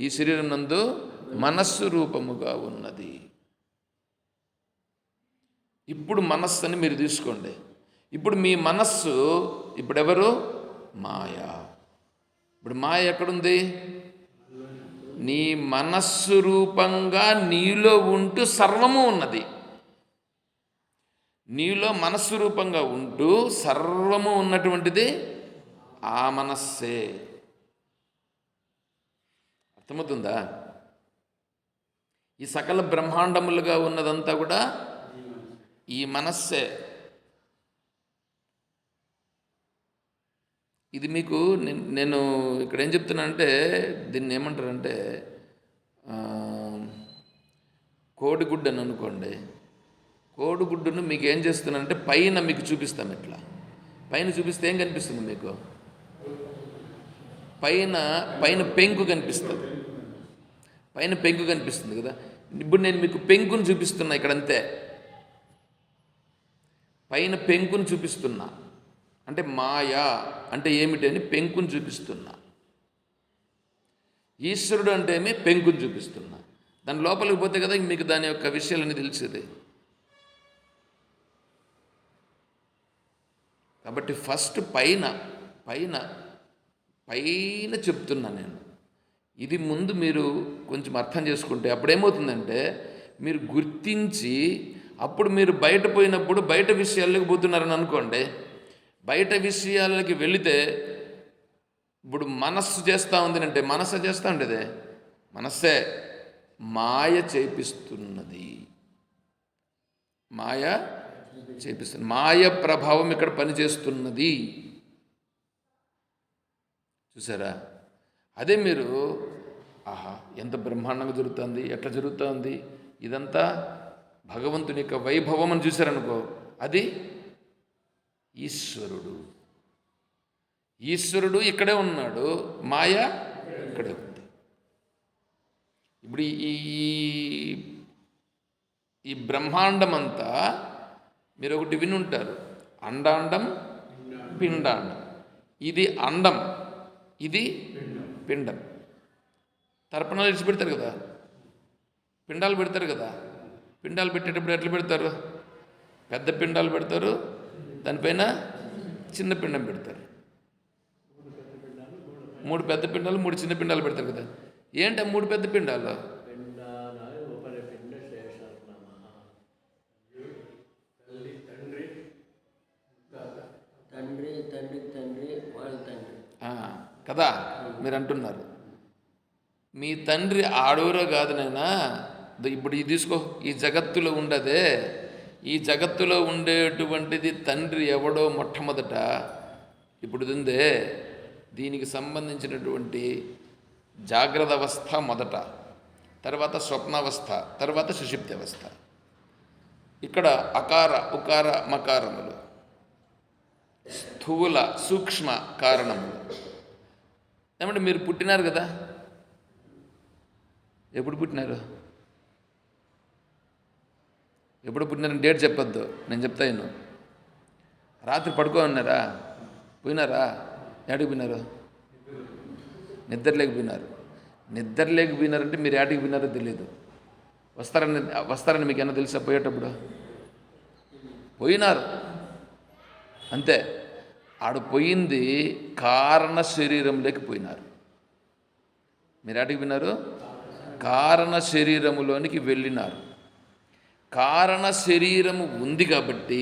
ఈ శరీరం నందు మనస్సు రూపముగా ఉన్నది. ఇప్పుడు మనస్సు అని మీరు తీసుకోండి. ఇప్పుడు మీ మనస్సు ఇప్పుడెవరు? మాయా. ఇప్పుడు మాయ ఎక్కడుంది? నీ మనస్సు రూపంగా నీలో ఉంటూ సర్వము ఉన్నది. నీలో మనస్సు రూపంగా ఉంటూ సర్వము ఉన్నటువంటిది ఆ మనస్సే. అర్థమవుతుందా? ఈ సకల బ్రహ్మాండములుగా ఉన్నదంతా కూడా ఈ మనస్సే. ఇది మీకు నేను ఇక్కడ ఏం చెప్తున్నానంటే దీన్ని ఏమంటారంటే కోడిగుడ్డు అని అనుకోండి. కోడిగుడ్డును మీకు ఏం చేస్తున్నానంటే పైన మీకు చూపిస్తాం. ఇట్లా పైన చూపిస్తే ఏం కనిపిస్తుంది మీకు? పైన పెంకు కనిపిస్తుంది. పైన పెంకు కనిపిస్తుంది కదా. ఇప్పుడు నేను మీకు పెంకును చూపిస్తున్నా ఇక్కడ, అంతే. పైన పెంకును చూపిస్తున్నా అంటే మాయా అంటే ఏమిటి అని పెంకును చూపిస్తున్నా. ఈశ్వరుడు అంటే ఏమి? పెంకును చూపిస్తున్నా. దాని లోపలికి పోతే కదా మీకు దాని యొక్క విషయాలన్నీ తెలిసేది. కాబట్టి ఫస్ట్ పైన పైన పైన చెప్తున్నా నేను. ఇది ముందు మీరు కొంచెం అర్థం చేసుకుంటే అప్పుడేమవుతుందంటే మీరు గుర్తించి అప్పుడు మీరు బయట పోయినప్పుడు బయట విషయాల్లోకి పోతున్నారని అనుకోండి. బయట విషయాలకి వెళితే ఇప్పుడు మనస్సు చేస్తూ ఉంది అంటే మనస్సు చేస్తూ ఉండేదే మనస్సే మాయ చేపిస్తున్నది. మాయ చేపిస్తుంది. మాయ ప్రభావం ఇక్కడ పనిచేస్తున్నది. చూసారా? అదే మీరు ఆహా ఎంత బ్రహ్మాండంగా జరుగుతుంది, ఎట్లా జరుగుతుంది, ఇదంతా భగవంతుని యొక్క వైభవం అని చూశారనుకో, అది ఈశ్వరుడు. ఈశ్వరుడు ఇక్కడే ఉన్నాడు, మాయ ఇక్కడే ఉంది. ఇప్పుడు ఈ బ్రహ్మాండం అంతా మీరు ఒకటి విని ఉంటారు, అండాండం పిండాండం. ఇది అండం, ఇది పిండం. తర్పణాలు విడిచిపెడతారు కదా, పిండాలు పెడతారు కదా, పిండాలు పెట్టేటప్పుడు ఎట్లా పెడతారు? పెద్ద పిండాలు పెడతారు, దానిపైన చిన్న పిండం పెడతారు. 3 పెద్ద పిండాలు 3 చిన్న పిండాలు పెడతారు కదా. ఏంటి 3 పెద్ద పిండాలు? కదా మీరు అంటున్నారు, మీ తండ్రి ఆడవరో కాదు నైనా. ఇప్పుడు ఇది తీసుకో, ఈ జగత్తులో ఉండదే, ఈ జగత్తులో ఉండేటువంటిది తండ్రి ఎవడో మొట్టమొదట ఇప్పుడు ఉందే, దీనికి సంబంధించినటువంటి జాగ్రత్త అవస్థ మొదట, తర్వాత స్వప్నావస్థ, తర్వాత సుషుప్తి అవస్థ. ఇక్కడ అకార ఉకార మకారములు, స్థూల సూక్ష్మ కారణములు. ఏమంటే మీరు పుట్టినారు కదా, ఎప్పుడు పుట్టినారు? ఎప్పుడు పుట్టినారని డేట్ చెప్పొద్దు, నేను చెప్తాను. రాత్రి పడుకో ఉన్నారా? పోయినారా? ఏడికి పోయినారు? నిద్రలేకపోయినారు. నిద్రలేకపోయినారంటే మీరు ఏడికి పోయినారో తెలియదు. వస్తారని మీకు ఏమన్నా తెలుసా? పోయేటప్పుడు పోయినారు అంతే. ఆడు పోయింది కారణ శరీరంలోకి పోయినారు. మీరు ఏడికి పోయినారు? కారణ శరీరములోనికి వెళ్ళినారు. కారణ శరీరము ఉంది కాబట్టి,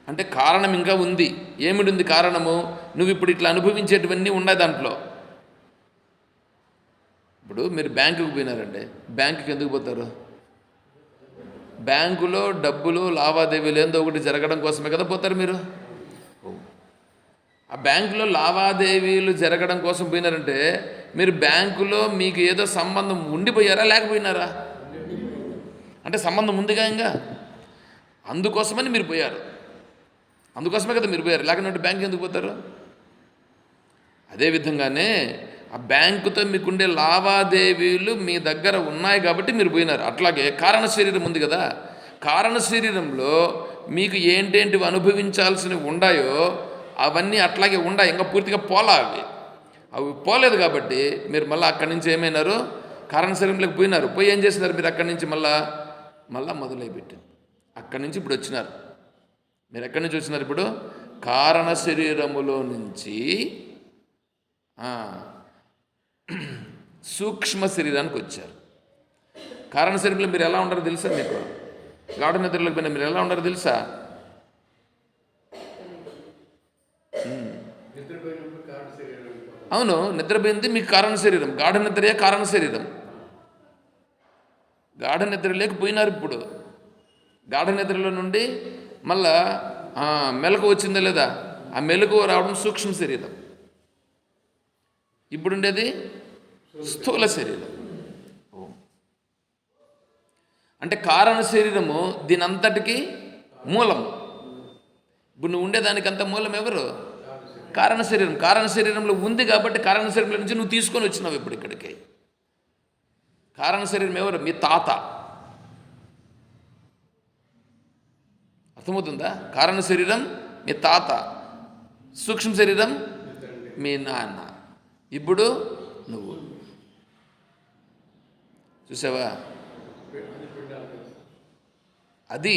అంటే కారణం ఇంకా ఉంది. ఏమిటి ఉంది కారణము? నువ్వు ఇప్పుడు ఇట్లా అనుభవించేటివన్నీ ఉన్నాయి దాంట్లో. ఇప్పుడు మీరు బ్యాంకుకి పోయినారండి, బ్యాంకుకి ఎందుకు పోతారు? బ్యాంకులో డబ్బులు లావాదేవీలు ఏందో ఒకటి జరగడం కోసమే కదా పోతారు మీరు. ఆ బ్యాంకులో లావాదేవీలు జరగడం కోసం పోయినారంటే మీరు బ్యాంకులో మీకు ఏదో సంబంధం ఉండిపోయారా, లేకపోయినారా? అంటే సంబంధం ఉందిగా ఇంకా, అందుకోసమని మీరు పోయారు. అందుకోసమే కదా మీరు పోయారు, లేకపోతే బ్యాంకు ఎందుకు పోతారు? అదేవిధంగానే ఆ బ్యాంకుతో మీకుండే లావాదేవీలు మీ దగ్గర ఉన్నాయి కాబట్టి మీరు పోయినారు. అట్లాగే కారణ శరీరం ఉంది కదా, కారణ శరీరంలో మీకు ఏంటేంటివి అనుభవించాల్సినవి ఉన్నాయో అవన్నీ అట్లాగే ఉన్నాయి, ఇంకా పూర్తిగా పోలా. అవి పోలేదు కాబట్టి మీరు మళ్ళీ అక్కడి నుంచి ఏమైనారు? కారణ శరీరంలోకి పోయినారు. పోయి ఏం చేసినారు మీరు? అక్కడి నుంచి మళ్ళా మొదలైపెట్టారు. అక్కడి నుంచి ఇప్పుడు వచ్చినారు. మీరు ఎక్కడి నుంచి వచ్చినారు? ఇప్పుడు కారణ శరీరములో నుంచి సూక్ష్మ శరీరానికి వచ్చారు. కారణ శరీరంలో మీరు ఎలా ఉంటారో తెలుసా? మీకు గాఢ నిద్రలోకి పోయినా మీరు ఎలా ఉంటారో తెలుసా? అవును, నిద్రపోయింది మీకు కారణ శరీరం. గాఢ నిద్రయే కారణ శరీరం. గాఢ నిద్ర లేకపోయినారు. ఇప్పుడు గాఢ నిద్రలో నుండి మళ్ళా మెలకు వచ్చిందా లేదా? ఆ మెలకు రావడం సూక్ష్మ శరీరం. ఇప్పుడు ఉండేది స్థూల శరీరం. అంటే కారణ శరీరము దీని అంతటికి మూలము. ఇప్పుడు నువ్వు ఉండేదానికంత మూలం ఎవరు? కారణ శరీరం. కారణ శరీరంలో ఉంది కాబట్టి కారణ శరీరంలో నుంచి నువ్వు తీసుకొని వచ్చినావు ఇప్పుడు ఇక్కడికి. కారణ శరీరం ఎవరు? మీ తాత. అర్థమవుతుందా? కారణ శరీరం మీ తాత, సూక్ష్మ శరీరం మీ నాన్న, ఇప్పుడు నువ్వు. చూసావా? అది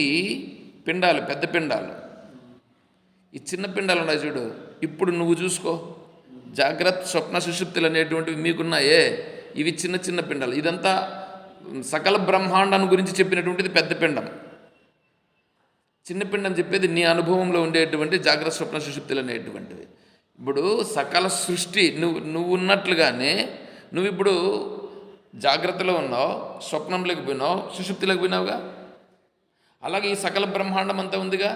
పిండాలు, పెద్ద పిండాలు. ఈ చిన్న పిండాలు ఉన్నాయి చూడు. ఇప్పుడు నువ్వు చూసుకో, జాగ్రత్త, స్వప్న, సుషుప్తులు అనేటువంటివి మీకున్నాయే, ఇవి చిన్న చిన్న పిండాలు. ఇదంతా సకల బ్రహ్మాండాన్ని గురించి చెప్పినటువంటిది పెద్ద పిండం. చిన్న పిండం చెప్పేది నీ అనుభవంలో ఉండేటువంటి జాగ్రత్త, స్వప్న, సుషుప్తులు అనేటువంటివి. ఇప్పుడు సకల సృష్టి నువ్వు ఉన్నట్లుగానే నువ్వు ఇప్పుడు జాగ్రత్తలో ఉన్నావు, స్వప్నంలోకి పోయినావు, సుషుప్తిలోకి పోయినావుగా. అలాగే ఈ సకల బ్రహ్మాండం అంతా ఉందిగా.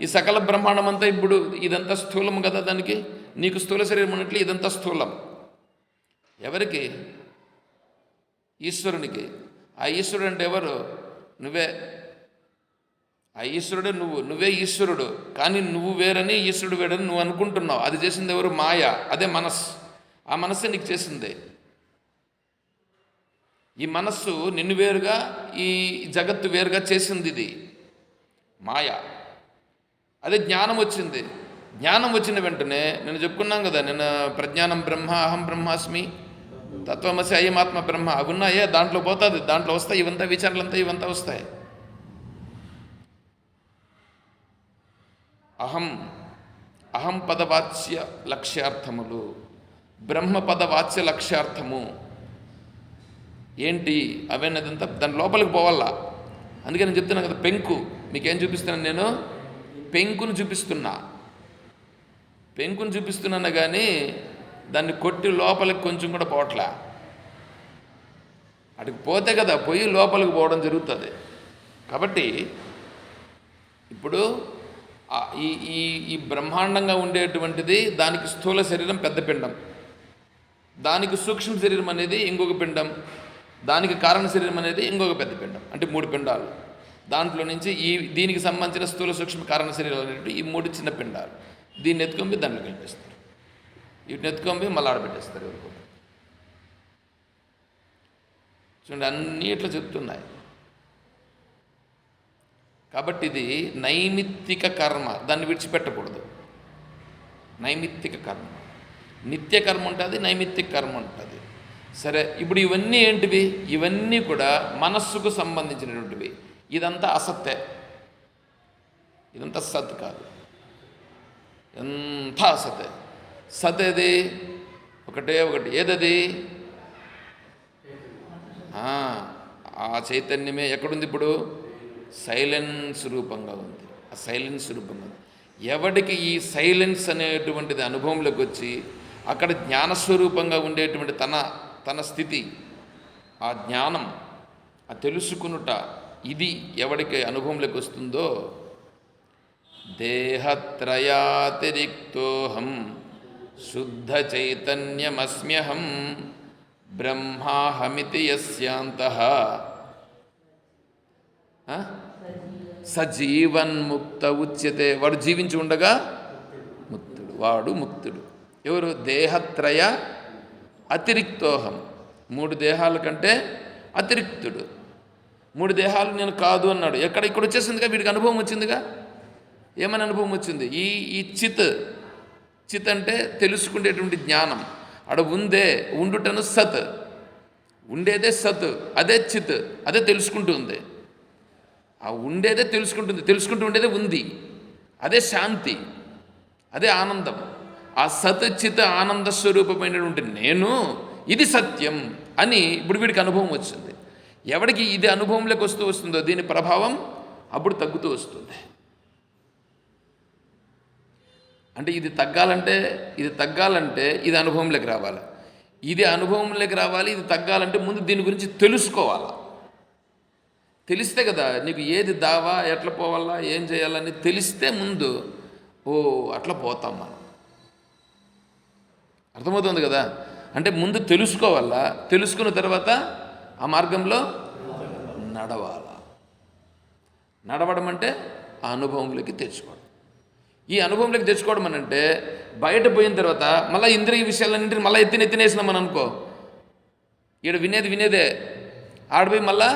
ఈ సకల బ్రహ్మాండం అంతా ఇప్పుడు ఇదంతా స్థూలం కదా. దానికి నీకు స్థూల శరీరం ఉన్నట్లు ఇదంతా స్థూలం. ఎవరికి? ఈశ్వరునికి. ఆ ఈశ్వరుడు అంటే ఎవరు? నువ్వే. ఆ ఈశ్వరుడు నువ్వే ఈశ్వరుడు. కానీ నువ్వు వేరని, ఈశ్వరుడు వేరని నువ్వు అనుకుంటున్నావు. అది చేసింది ఎవరు? మాయ. అదే మనస్సు. ఆ మనస్సే నీకు చేసింది. ఈ మనస్సు నిన్ను వేరుగా, ఈ జగత్తు వేరుగా చేసింది. ఇది మాయ. అదే జ్ఞానం వచ్చింది. జ్ఞానం వచ్చిన వెంటనే నేను చెప్పుకున్నాం కదా, నేను ప్రజ్ఞానం బ్రహ్మ, అహం బ్రహ్మాస్మి తత్వమసి అయమాత్మ బ్రహ్మ అవి ఉన్నాయే, దాంట్లో పోతుంది, దాంట్లో వస్తాయి ఇవంతా విచారణలంతా ఇవంతా వస్తాయి. అహం పదవాచ్య లక్ష్యార్థములు, బ్రహ్మపద వాచ్య లక్ష్యార్థము ఏంటి అవన్నదంతా దాని లోపలికి పోవాలా. అందుకే నేను చెప్తున్నాను కదా, పెంకు మీకేం చూపిస్తున్నాను నేను? పెంకును చూపిస్తున్నాను కానీ దాన్ని కొట్టి లోపలికి కొంచెం కూడా పోవట్లా. అటుకు పోతే కదా పోయి లోపలికి పోవడం జరుగుతుంది. కాబట్టి ఇప్పుడు ఈ ఈ ఈ బ్రహ్మాండంగా ఉండేటువంటిది, దానికి స్థూల శరీరం పెద్ద పిండం, దానికి సూక్ష్మ శరీరం అనేది ఇంకొక పిండం, దానికి కారణ శరీరం అనేది ఇంకొక పెద్ద పిండం, అంటే 3 పిండాలు. దాంట్లో నుంచి దీనికి సంబంధించిన స్థూల సూక్ష్మ కారణ శరీరాలు అనేవి ఈ 3 చిన్న పిండాలు. దీన్ని ఎత్తుకొని దాంట్లో కనిపిస్తారు, వీటిని ఎత్తుకొని మళ్ళీ ఆడబెట్టేస్తారు ఎవరికో. చూడండి, అన్నీ ఇట్లా చెప్తున్నాయి. కాబట్టి ఇది నైమిత్తిక కర్మ, దాన్ని విడిచిపెట్టకూడదు. నైమిత్తిక కర్మ, నిత్య కర్మ ఉంటుంది, నైమిత్తిక కర్మ ఉంటుంది. సరే, ఇప్పుడు ఇవన్నీ ఏంటివి? ఇవన్నీ కూడా మనస్సుకు సంబంధించినటువంటివి. ఇదంతా అసత్తే, ఇదంతా సత్ కాదు, ఎంత అసతే. సత్ ఏది? ఒకటే ఒకటి. ఏదది? ఆ చైతన్యమే ఎక్కడుంది ఇప్పుడు? సైలెన్స్ రూపంగా ఉంది. ఆ సైలెన్స్ రూపంగా ఉంది. ఎవడికి ఈ సైలెన్స్ అనేటువంటిది అనుభవంలోకి వచ్చి అక్కడ జ్ఞానస్వరూపంగా ఉండేటువంటి తన స్థితి, ఆ జ్ఞానం, ఆ తెలుసుకునుట, ఇది ఎవడికి అనుభవంలోకి వస్తుందో, దేహత్రయాతిరిక్తోహం శుద్ధ చైతన్యమస్మ్యహం బ్రహ్మాహమితి యస్యాంతః సజీవన్ముక్త ఉచ్యతే. వాడు జీవించి ఉండగా ముక్తుడు, వాడు ముక్తుడు. ఎవరు? దేహత్రయ అతిరిక్తోహం, 3 దేహాల కంటే అతిరిక్తుడు. 3 దేహాలు నేను కాదు అన్నాడు. ఇక్కడ వచ్చేసిందిగా, వీడికి అనుభవం వచ్చిందిగా. ఏమని అనుభవం వచ్చింది? ఈ చిత్ అంటే తెలుసుకునేటువంటి జ్ఞానం. అక్కడ ఉండుటను సత్, ఉండేదే సత్, అదే చిత్, అదే తెలుసుకుంటూ ఉంది. ఆ ఉండేదే తెలుసుకుంటూ ఉండేదే ఉంది, అదే శాంతి, అదే ఆనందం. ఆ సత్ చిత్ ఆనంద స్వరూపమైనటువంటి నేను, ఇది సత్యం అని ఇప్పుడు వీడికి అనుభవం వచ్చింది. ఎవడికి ఇది అనుభవంలోకి వస్తుందో దీని ప్రభావం అప్పుడు తగ్గుతూ వస్తుంది. అంటే ఇది తగ్గాలంటే ఇది అనుభవంలోకి రావాలి. ఇది అనుభవంలోకి రావాలి, ఇది తగ్గాలంటే ముందు దీని గురించి తెలుసుకోవాలి. తెలిస్తే కదా నీకు ఏది దావా, ఎట్లా పోవాలా, ఏం చేయాలని తెలిస్తే ముందు అట్లా పోతాం మనం. అర్థమవుతుంది కదా? అంటే ముందు తెలుసుకోవాలా, తెలుసుకున్న తర్వాత ఆ మార్గంలో నడవడం అంటే ఆ అనుభవంలోకి తెచ్చుకోవడం. ఈ అనుభవంలోకి తెచ్చుకోవడం అని అంటే బయట పోయిన తర్వాత మళ్ళీ ఇంద్రియ విషయాలన్నింటినీ మళ్ళీ ఎత్తినేసినాం అని అనుకో, ఈడ వినేదే ఆడపోయి మళ్ళా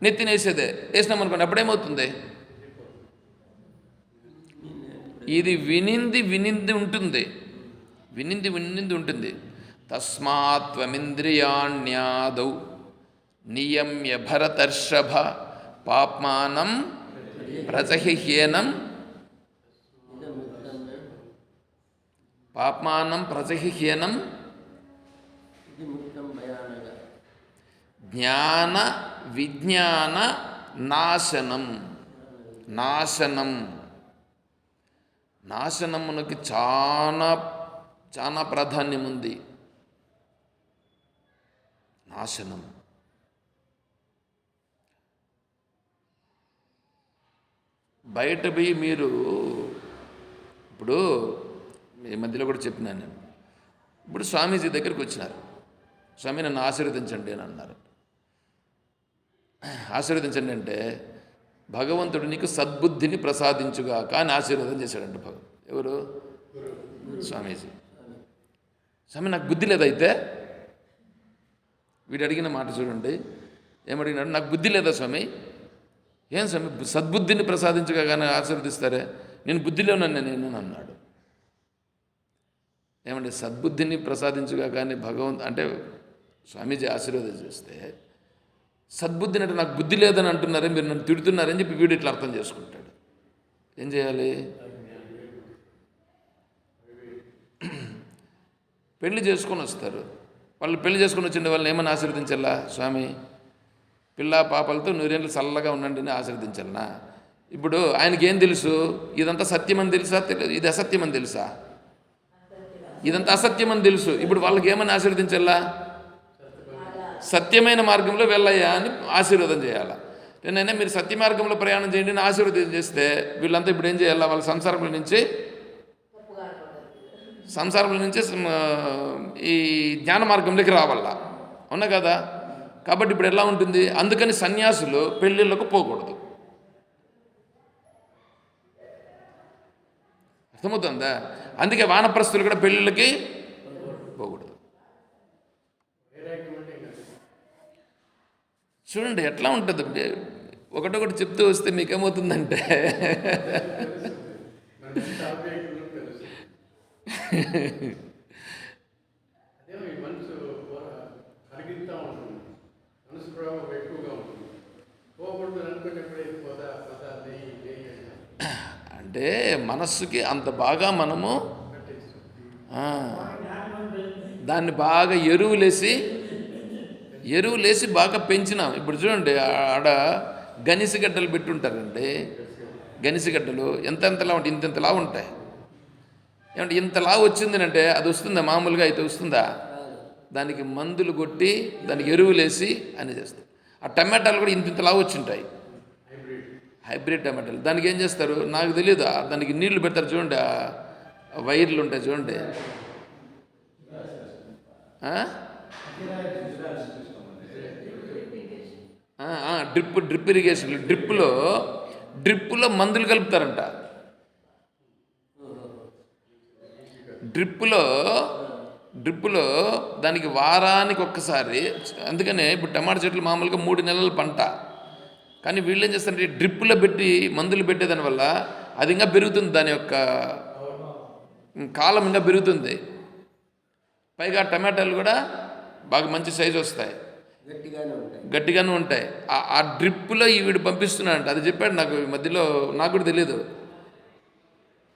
నెత్తినేసేదే వేసినాం అనుకోండి, అప్పుడేమవుతుంది? ఇది వినింది ఉంటుంది. తస్మాత్వమింద్రియాణ్యాదౌ నియమ్య భరతర్షభ పాప్మానం ప్రజహిహ్యేనం జ్ఞాన విజ్ఞాన నాశనమునకి చాలా ప్రాధాన్యం ఉంది. నాశనం బయట పోయి మీరు ఇప్పుడు ఈ మధ్యలో కూడా చెప్పినాను నేను. ఇప్పుడు స్వామీజీ దగ్గరికి వచ్చినారు, స్వామి నన్ను ఆశీర్వదించండి అని అన్నారు. ఆశీర్వదించండి అంటే భగవంతుడు నీకు సద్బుద్ధిని ప్రసాదించుగాక అని ఆశీర్వాదం చేశాడంట ఎవరు? స్వామీజీ. స్వామి నాకు బుద్ధి లేదైతే, వీడు అడిగిన మాట చూడండి, ఏమడిగినాడు? నాకు బుద్ధి లేదా స్వామి? ఏం స్వామి సద్బుద్ధిని ప్రసాదించగా కానీ ఆశీర్వదిస్తారే, నేను బుద్ధిలో నేను అన్నాడు. ఏమంటే సద్బుద్ధిని ప్రసాదించుగా కానీ అంటే స్వామీజీ ఆశీర్వాదం చేస్తే సద్బుద్ధిని అంటే నాకు బుద్ధి లేదని అంటున్నారే, మీరు నన్ను తిడుతున్నారని చెప్పి వీడు ఇట్లా అర్థం చేసుకుంటాడు. ఏం చేయాలి? పెళ్లి చేసుకొని వస్తారు. వాళ్ళు పెళ్లి చేసుకొని వచ్చిన వాళ్ళని ఏమని ఆశీర్వదించాలా? స్వామి పిల్ల పాపలతో నూరేళ్ళు చల్లగా ఉండండి అని ఆశీర్వదించాలనా? ఇప్పుడు ఆయనకి ఏం తెలుసు? ఇదంతా సత్యమని తెలుసా? ఇది అసత్యమని తెలుసా? ఇదంతా అసత్యమని తెలుసు. ఇప్పుడు వాళ్ళకి ఏమని ఆశీర్వదించాలా? సత్యమైన మార్గంలో వెళ్ళయ్యా అని ఆశీర్వాదం చేయాలా? నేనైనా మీరు సత్య మార్గంలో ప్రయాణం చేయండి అని ఆశీర్వాదం చేస్తే వీళ్ళంతా ఇప్పుడు ఏం చేయాలా? వాళ్ళ సంసారంలో నుంచి ఈ జ్ఞాన మార్గంలోకి రావాలా, అవునా కదా? కాబట్టి ఇప్పుడు ఎలా ఉంటుంది? అందుకని సన్యాసులు పెళ్ళిళ్ళకు పోకూడదు. అర్థమవుతుందా? అందుకే వానప్రస్థులు కూడా పెళ్ళిళ్ళకి పోకూడదు. చూడండి ఎట్లా ఉంటుంది. ఒకటొకటి చెప్తూ వస్తే మీకేమవుతుందంటే అంటే మనస్సుకి అంత బాగా మనము దాన్ని బాగా ఎరువులేసి బాగా పెంచినాం. ఇప్పుడు చూడండి ఆడ గనిసిగడ్డలు పెట్టుంటారండి. గనిసిగడ్డలు ఎంతలా ఉంటాయి? ఇంతలా ఉంటాయి. ఏమంటే ఇంతలా వచ్చింది అంటే అది వస్తుందా? మామూలుగా అయితే వస్తుందా? దానికి మందులు కొట్టి దానికి ఎరువులేసి అని చేస్తారు. ఆ టమాటాలు కూడా ఇంతలా వచ్చింటాయి, హైబ్రిడ్ టమాటాలు. దానికి ఏం చేస్తారు నాకు తెలియదు. దానికి నీళ్లు పెడతారు చూడండి, వైర్లు ఉంటాయి చూడండి, డ్రిప్ ఇరిగేషన్. డ్రిప్పులో మందులు కలుపుతారంట. డ్రిప్పులో దానికి వారానికి ఒక్కసారి. అందుకనే ఇప్పుడు టమాటా చెట్లు మామూలుగా 3 నెలల పంట, కానీ వీళ్ళు ఏం చేస్తారంటే డ్రిప్పులో పెట్టి మందులు పెట్టేదానివల్ల అది ఇంకా పెరుగుతుంది, దాని యొక్క కాలం ఇంకా పెరుగుతుంది. పైగా టమాటాలు కూడా బాగా మంచి సైజు వస్తాయి, గట్టిగానే ఉంటాయి. ఆ డ్రిప్పులో వీడు పంపిస్తున్నాడంట. అది చెప్పాడు నాకు ఈ మధ్యలో, నాకు కూడా తెలియదు.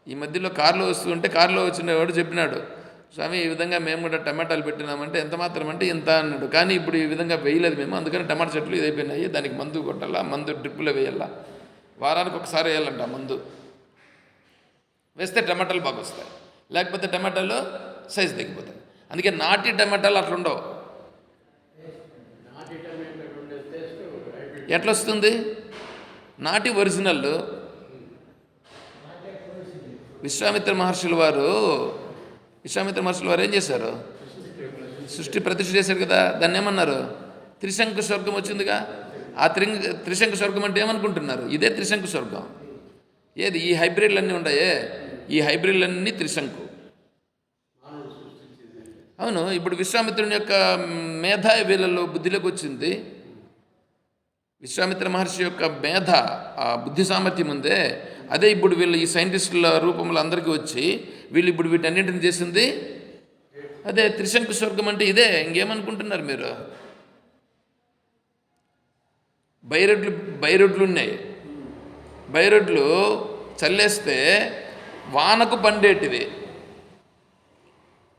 ఈ మధ్యలో కారులో వస్తుంటే కారులో వచ్చినవాడు చెప్పినాడు, స్వామి ఈ విధంగా మేము కూడా టమాటాలు పెట్టినామంటే ఎంత మాత్రం అంటే ఇంత అన్నాడు. కానీ ఇప్పుడు ఈ విధంగా వేయలేదు మేము, అందుకని టమాటా చెట్లు ఇదైపోయినాయి, దానికి మందు కొట్టాలా, మందు డ్రిప్పులో వేయాలా, వారానికి ఒకసారి వేయాలంట మందు. వేస్తే టమాటాలు బాగా వస్తాయి, లేకపోతే టమాటాలు సైజు తగ్గిపోతాయి. అందుకే నాటి టమాటాలు అట్లుండవు. ఎట్లా వస్తుంది? నాటి ఒరిజినల్. విశ్వామిత్ర మహర్షుల వారు ఏం చేశారు? సృష్టి ప్రతిష్ఠ చేశారు కదా. దాన్ని ఏమన్నారు? త్రిశంకు స్వర్గం వచ్చిందిగా. ఆ త్రిశంకు స్వర్గం అంటే ఏమనుకుంటున్నారు? ఇదే త్రిశంకు స్వర్గం. ఏది? ఈ హైబ్రిడ్లన్నీ ఉన్నాయే, ఈ హైబ్రిడ్లన్నీ త్రిశంకు. అవును. ఇప్పుడు విశ్వామిత్రుని యొక్క మేధ వీళ్ళలో బుద్ధిలోకి వచ్చింది. విశ్వామిత్ర మహర్షి యొక్క మేధ, ఆ బుద్ధి సామర్థ్యం ఉందే, అదే ఇప్పుడు వీళ్ళు ఈ సైంటిస్టుల రూపంలో అందరికీ వచ్చి వీళ్ళు ఇప్పుడు వీటన్నింటిని చేసింది అదే త్రిశంకు స్వర్గం. అంటే ఇదే. ఇంకేమనుకుంటున్నారు మీరు? బైరొడ్లు ఉన్నాయి. బైరొడ్లు చల్లేస్తే వానకు పండేటివి.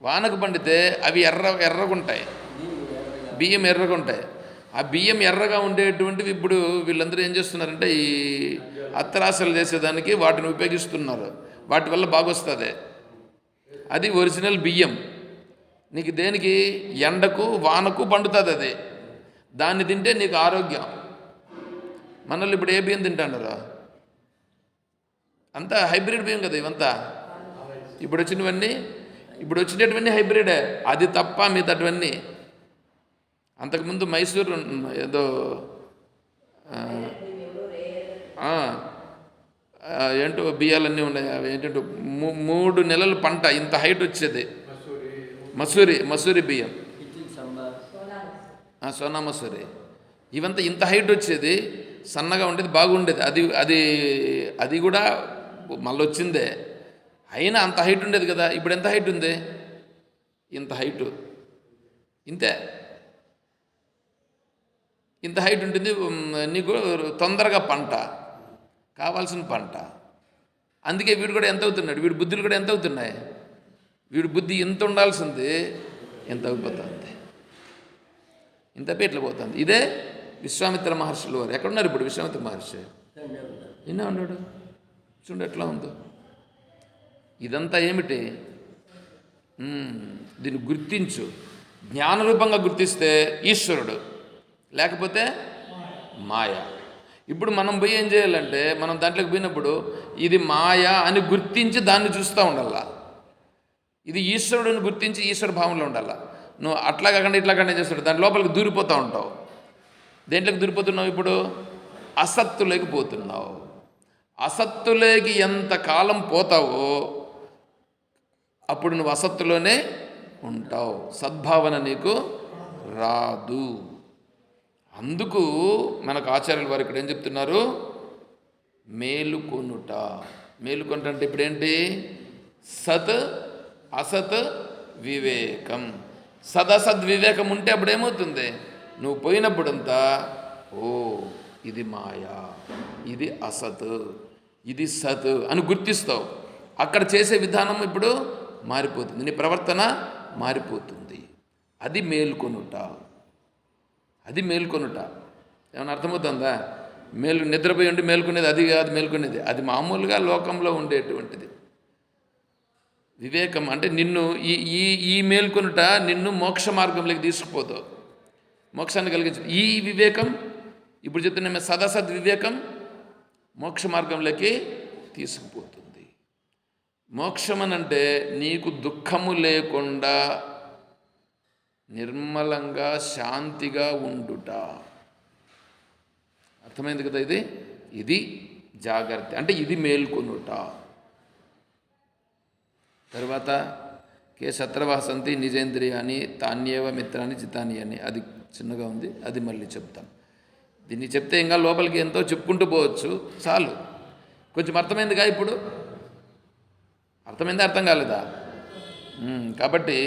వానకు పండితే అవి ఎర్రగుంటాయి, బియ్యం ఎర్రగుంటాయి. ఆ బియ్యం ఎర్రగా ఉండేటువంటివి ఇప్పుడు వీళ్ళందరూ ఏం చేస్తున్నారంటే ఈ అత్తరాశలు చేసేదానికి వాటిని ఉపయోగిస్తున్నారు. వాటి వల్ల బాగొస్తుంది. అది ఒరిజినల్ బియ్యం. నీకు దేనికి? ఎండకు వానకు పండుతుంది అది. దాన్ని తింటే నీకు ఆరోగ్యం. మనల్ని ఇప్పుడు ఏ బియ్యం తింటున్నారు? అంతా హైబ్రిడ్ బియ్యం కదా ఇవంతా. ఇప్పుడు వచ్చినటువన్నీ హైబ్రిడే. అది తప్ప మిగతావన్నీ. అంతకుముందు మైసూరు ఏదో ఏంటో బియ్యాలన్నీ ఉన్నాయి. అవి ఏంటంటే 3 నెలల పంట ఇంత హైట్ వచ్చేది. మసూరి బియ్యం, సోనా మసూరి. ఇవంతా ఇంత హైట్ వచ్చేది, సన్నగా ఉండేది, బాగుండేది. అది కూడా మళ్ళీ వచ్చిందే. అయినా అంత హైట్ ఉండేది కదా. ఇప్పుడు ఎంత హైట్ ఉంది? ఇంత హైటు. ఇంతే. ఇంత హైట్ ఉంటుంది, నీకు తొందరగా పంట కావాల్సిన పంట. అందుకే వీడు కూడా ఎంత అవుతున్నాడు, వీడి బుద్ధులు కూడా ఎంత అవుతున్నాయి, వీడి బుద్ధి ఎంత ఉండాల్సింది ఎంత అయిపోతుంది, ఇంత పేట్లు పోతుంది. ఇదే విశ్వామిత్ర మహర్షులు వారు. ఎక్కడున్నారు ఇప్పుడు విశ్వామిత్ర మహర్షి? నిన్న ఉన్నాడు, చూడు ఎట్లా ఉందో. ఇదంతా ఏమిటి? దీన్ని గుర్తించు. జ్ఞానరూపంగా గుర్తిస్తే ఈశ్వరుడు, లేకపోతే మాయ. ఇప్పుడు మనం పోయి ఏం చేయాలంటే, మనం దాంట్లోకి పోయినప్పుడు ఇది మాయ అని గుర్తించి దాన్ని చూస్తూ ఉండాల. ఇది ఈశ్వరుడిని గుర్తించి ఈశ్వర భావంలో ఉండాల. నువ్వు అట్లా కాకుండా ఇట్లా కాకుండా చేస్తాడు, దాని లోపలికి దూరిపోతూ ఉంటావు. దేంట్లోకి దూరిపోతున్నావు? ఇప్పుడు అసత్తులోకి పోతున్నావు. అసత్తులోకి ఎంత కాలం పోతావో అప్పుడు నువ్వు అసత్తులోనే ఉంటావు, సద్భావన నీకు రాదు. అందుకు మనకు ఆచార్యుల వారు ఇక్కడ ఏం చెప్తున్నారు? మేలుకొనుట. మేలుకొనుట అంటే ఇప్పుడేంటి? సత్ అసత్ వివేకం. సదసద్ వివేకం ఉంటే అప్పుడు ఏమవుతుంది? నువ్వు పోయినప్పుడంతా ఓ ఇది మాయా, ఇది అసత్, ఇది సత్ అని గుర్తిస్తావు. అక్కడ చేసే విధానం ఇప్పుడు మారిపోతుంది, నీ ప్రవర్తన మారిపోతుంది. అది మేల్కొనుట. అది మేల్కొనుట. ఏమైనా అర్థమవుతుందా? నిద్రపోయి ఉండి మేల్కొనేది అది కాదు. మేల్కొనేది అది మామూలుగా లోకంలో ఉండేటువంటిది. వివేకం అంటే నిన్ను ఈ మేల్కొనుట నిన్ను మోక్ష మార్గంలోకి తీసుకుపోతావు, మోక్షాన్ని కలిగించు. ఈ వివేకం ఇప్పుడు చెప్తున్నా సదసద్ వివేకం మోక్ష మార్గంలోకి తీసుకుపోతుంది. మోక్షం అనంటే నీకు దుఃఖము లేకుండా నిర్మలంగా శాంతిగా ఉండుట. అర్థమైంది కదా? ఇది జాగ్రత్త అంటే ఇది మేల్కొనుట. తర్వాత కే శత్రవాసంతి నిజేంద్రియాన్ని తాన్యేవ మిత్రాన్ని చిత్తాన్ని అని, అది చిన్నగా ఉంది, అది మళ్ళీ చెప్తాను. దీన్ని చెప్తే ఇంకా లోపలికి ఎంతో చెప్పుకుంటూ పోవచ్చు. చాలు, కొంచెం అర్థమైందిగా? ఇప్పుడు అర్థమైందా? అర్థం కాలేదా? కాబట్టి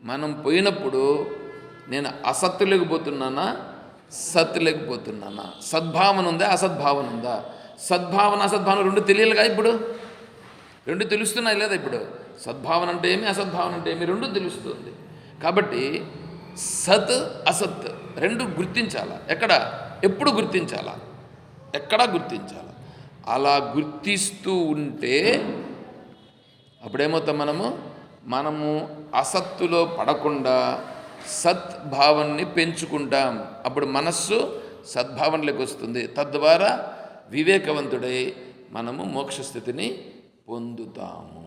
మనం పోయినప్పుడు నేను అసత్తులోకి పోతున్నానా, సత్తులోకి పోతున్నానా? సద్భావన ఉందా, అసద్భావన ఉందా? సద్భావన అసద్భావన రెండు తెలియాలిగా. ఇప్పుడు రెండు తెలుస్తున్నాయి లేదా? ఇప్పుడు సద్భావన అంటే ఏమి, అసద్భావన అంటే ఏమి, రెండు తెలుస్తుంది. కాబట్టి సత్ అసత్ రెండు గుర్తించాలా. ఎప్పుడు గుర్తించాలా? ఎక్కడా గుర్తించాలా. అలా గుర్తిస్తూ ఉంటే అప్పుడేమవుతాం? మనము అసత్తులో పడకుండా సద్భావాన్ని పెంచుకుంటాం. అప్పుడు మనస్సు సద్భావనలోకి వస్తుంది. తద్వారా వివేకవంతుడై మనము మోక్షస్థితిని పొందుతాము.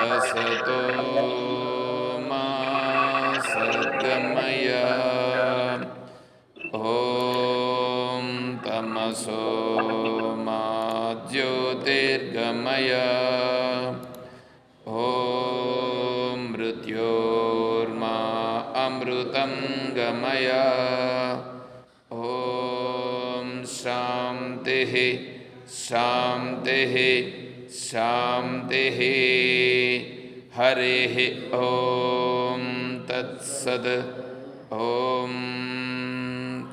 అసతో మా సద్గమయ ఓం తమసో మా జ్యోతిర్గమయ ఓం మృత్యోర్మా అమృతం గమయ ఓం శాంతి శాంతి శాంతి. హరి ఓం తత్సద్. ఓం.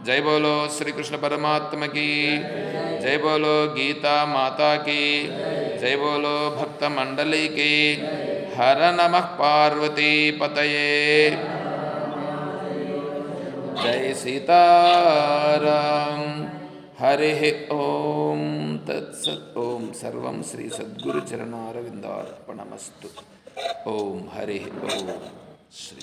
జై బోలో శ్రీకృష్ణ పరమాత్మ की జై బోలో గీతా మాతా की జై బోలో భక్త మండలి की. హర నమః పార్వతీ పతయే. జై సీతారాం. హరి ఓం తత్సత్. ఓం సర్వం శ్రీ సద్గురు చరణారవిందార్పణమస్తు. ఓం హరి ఓం శ్రీ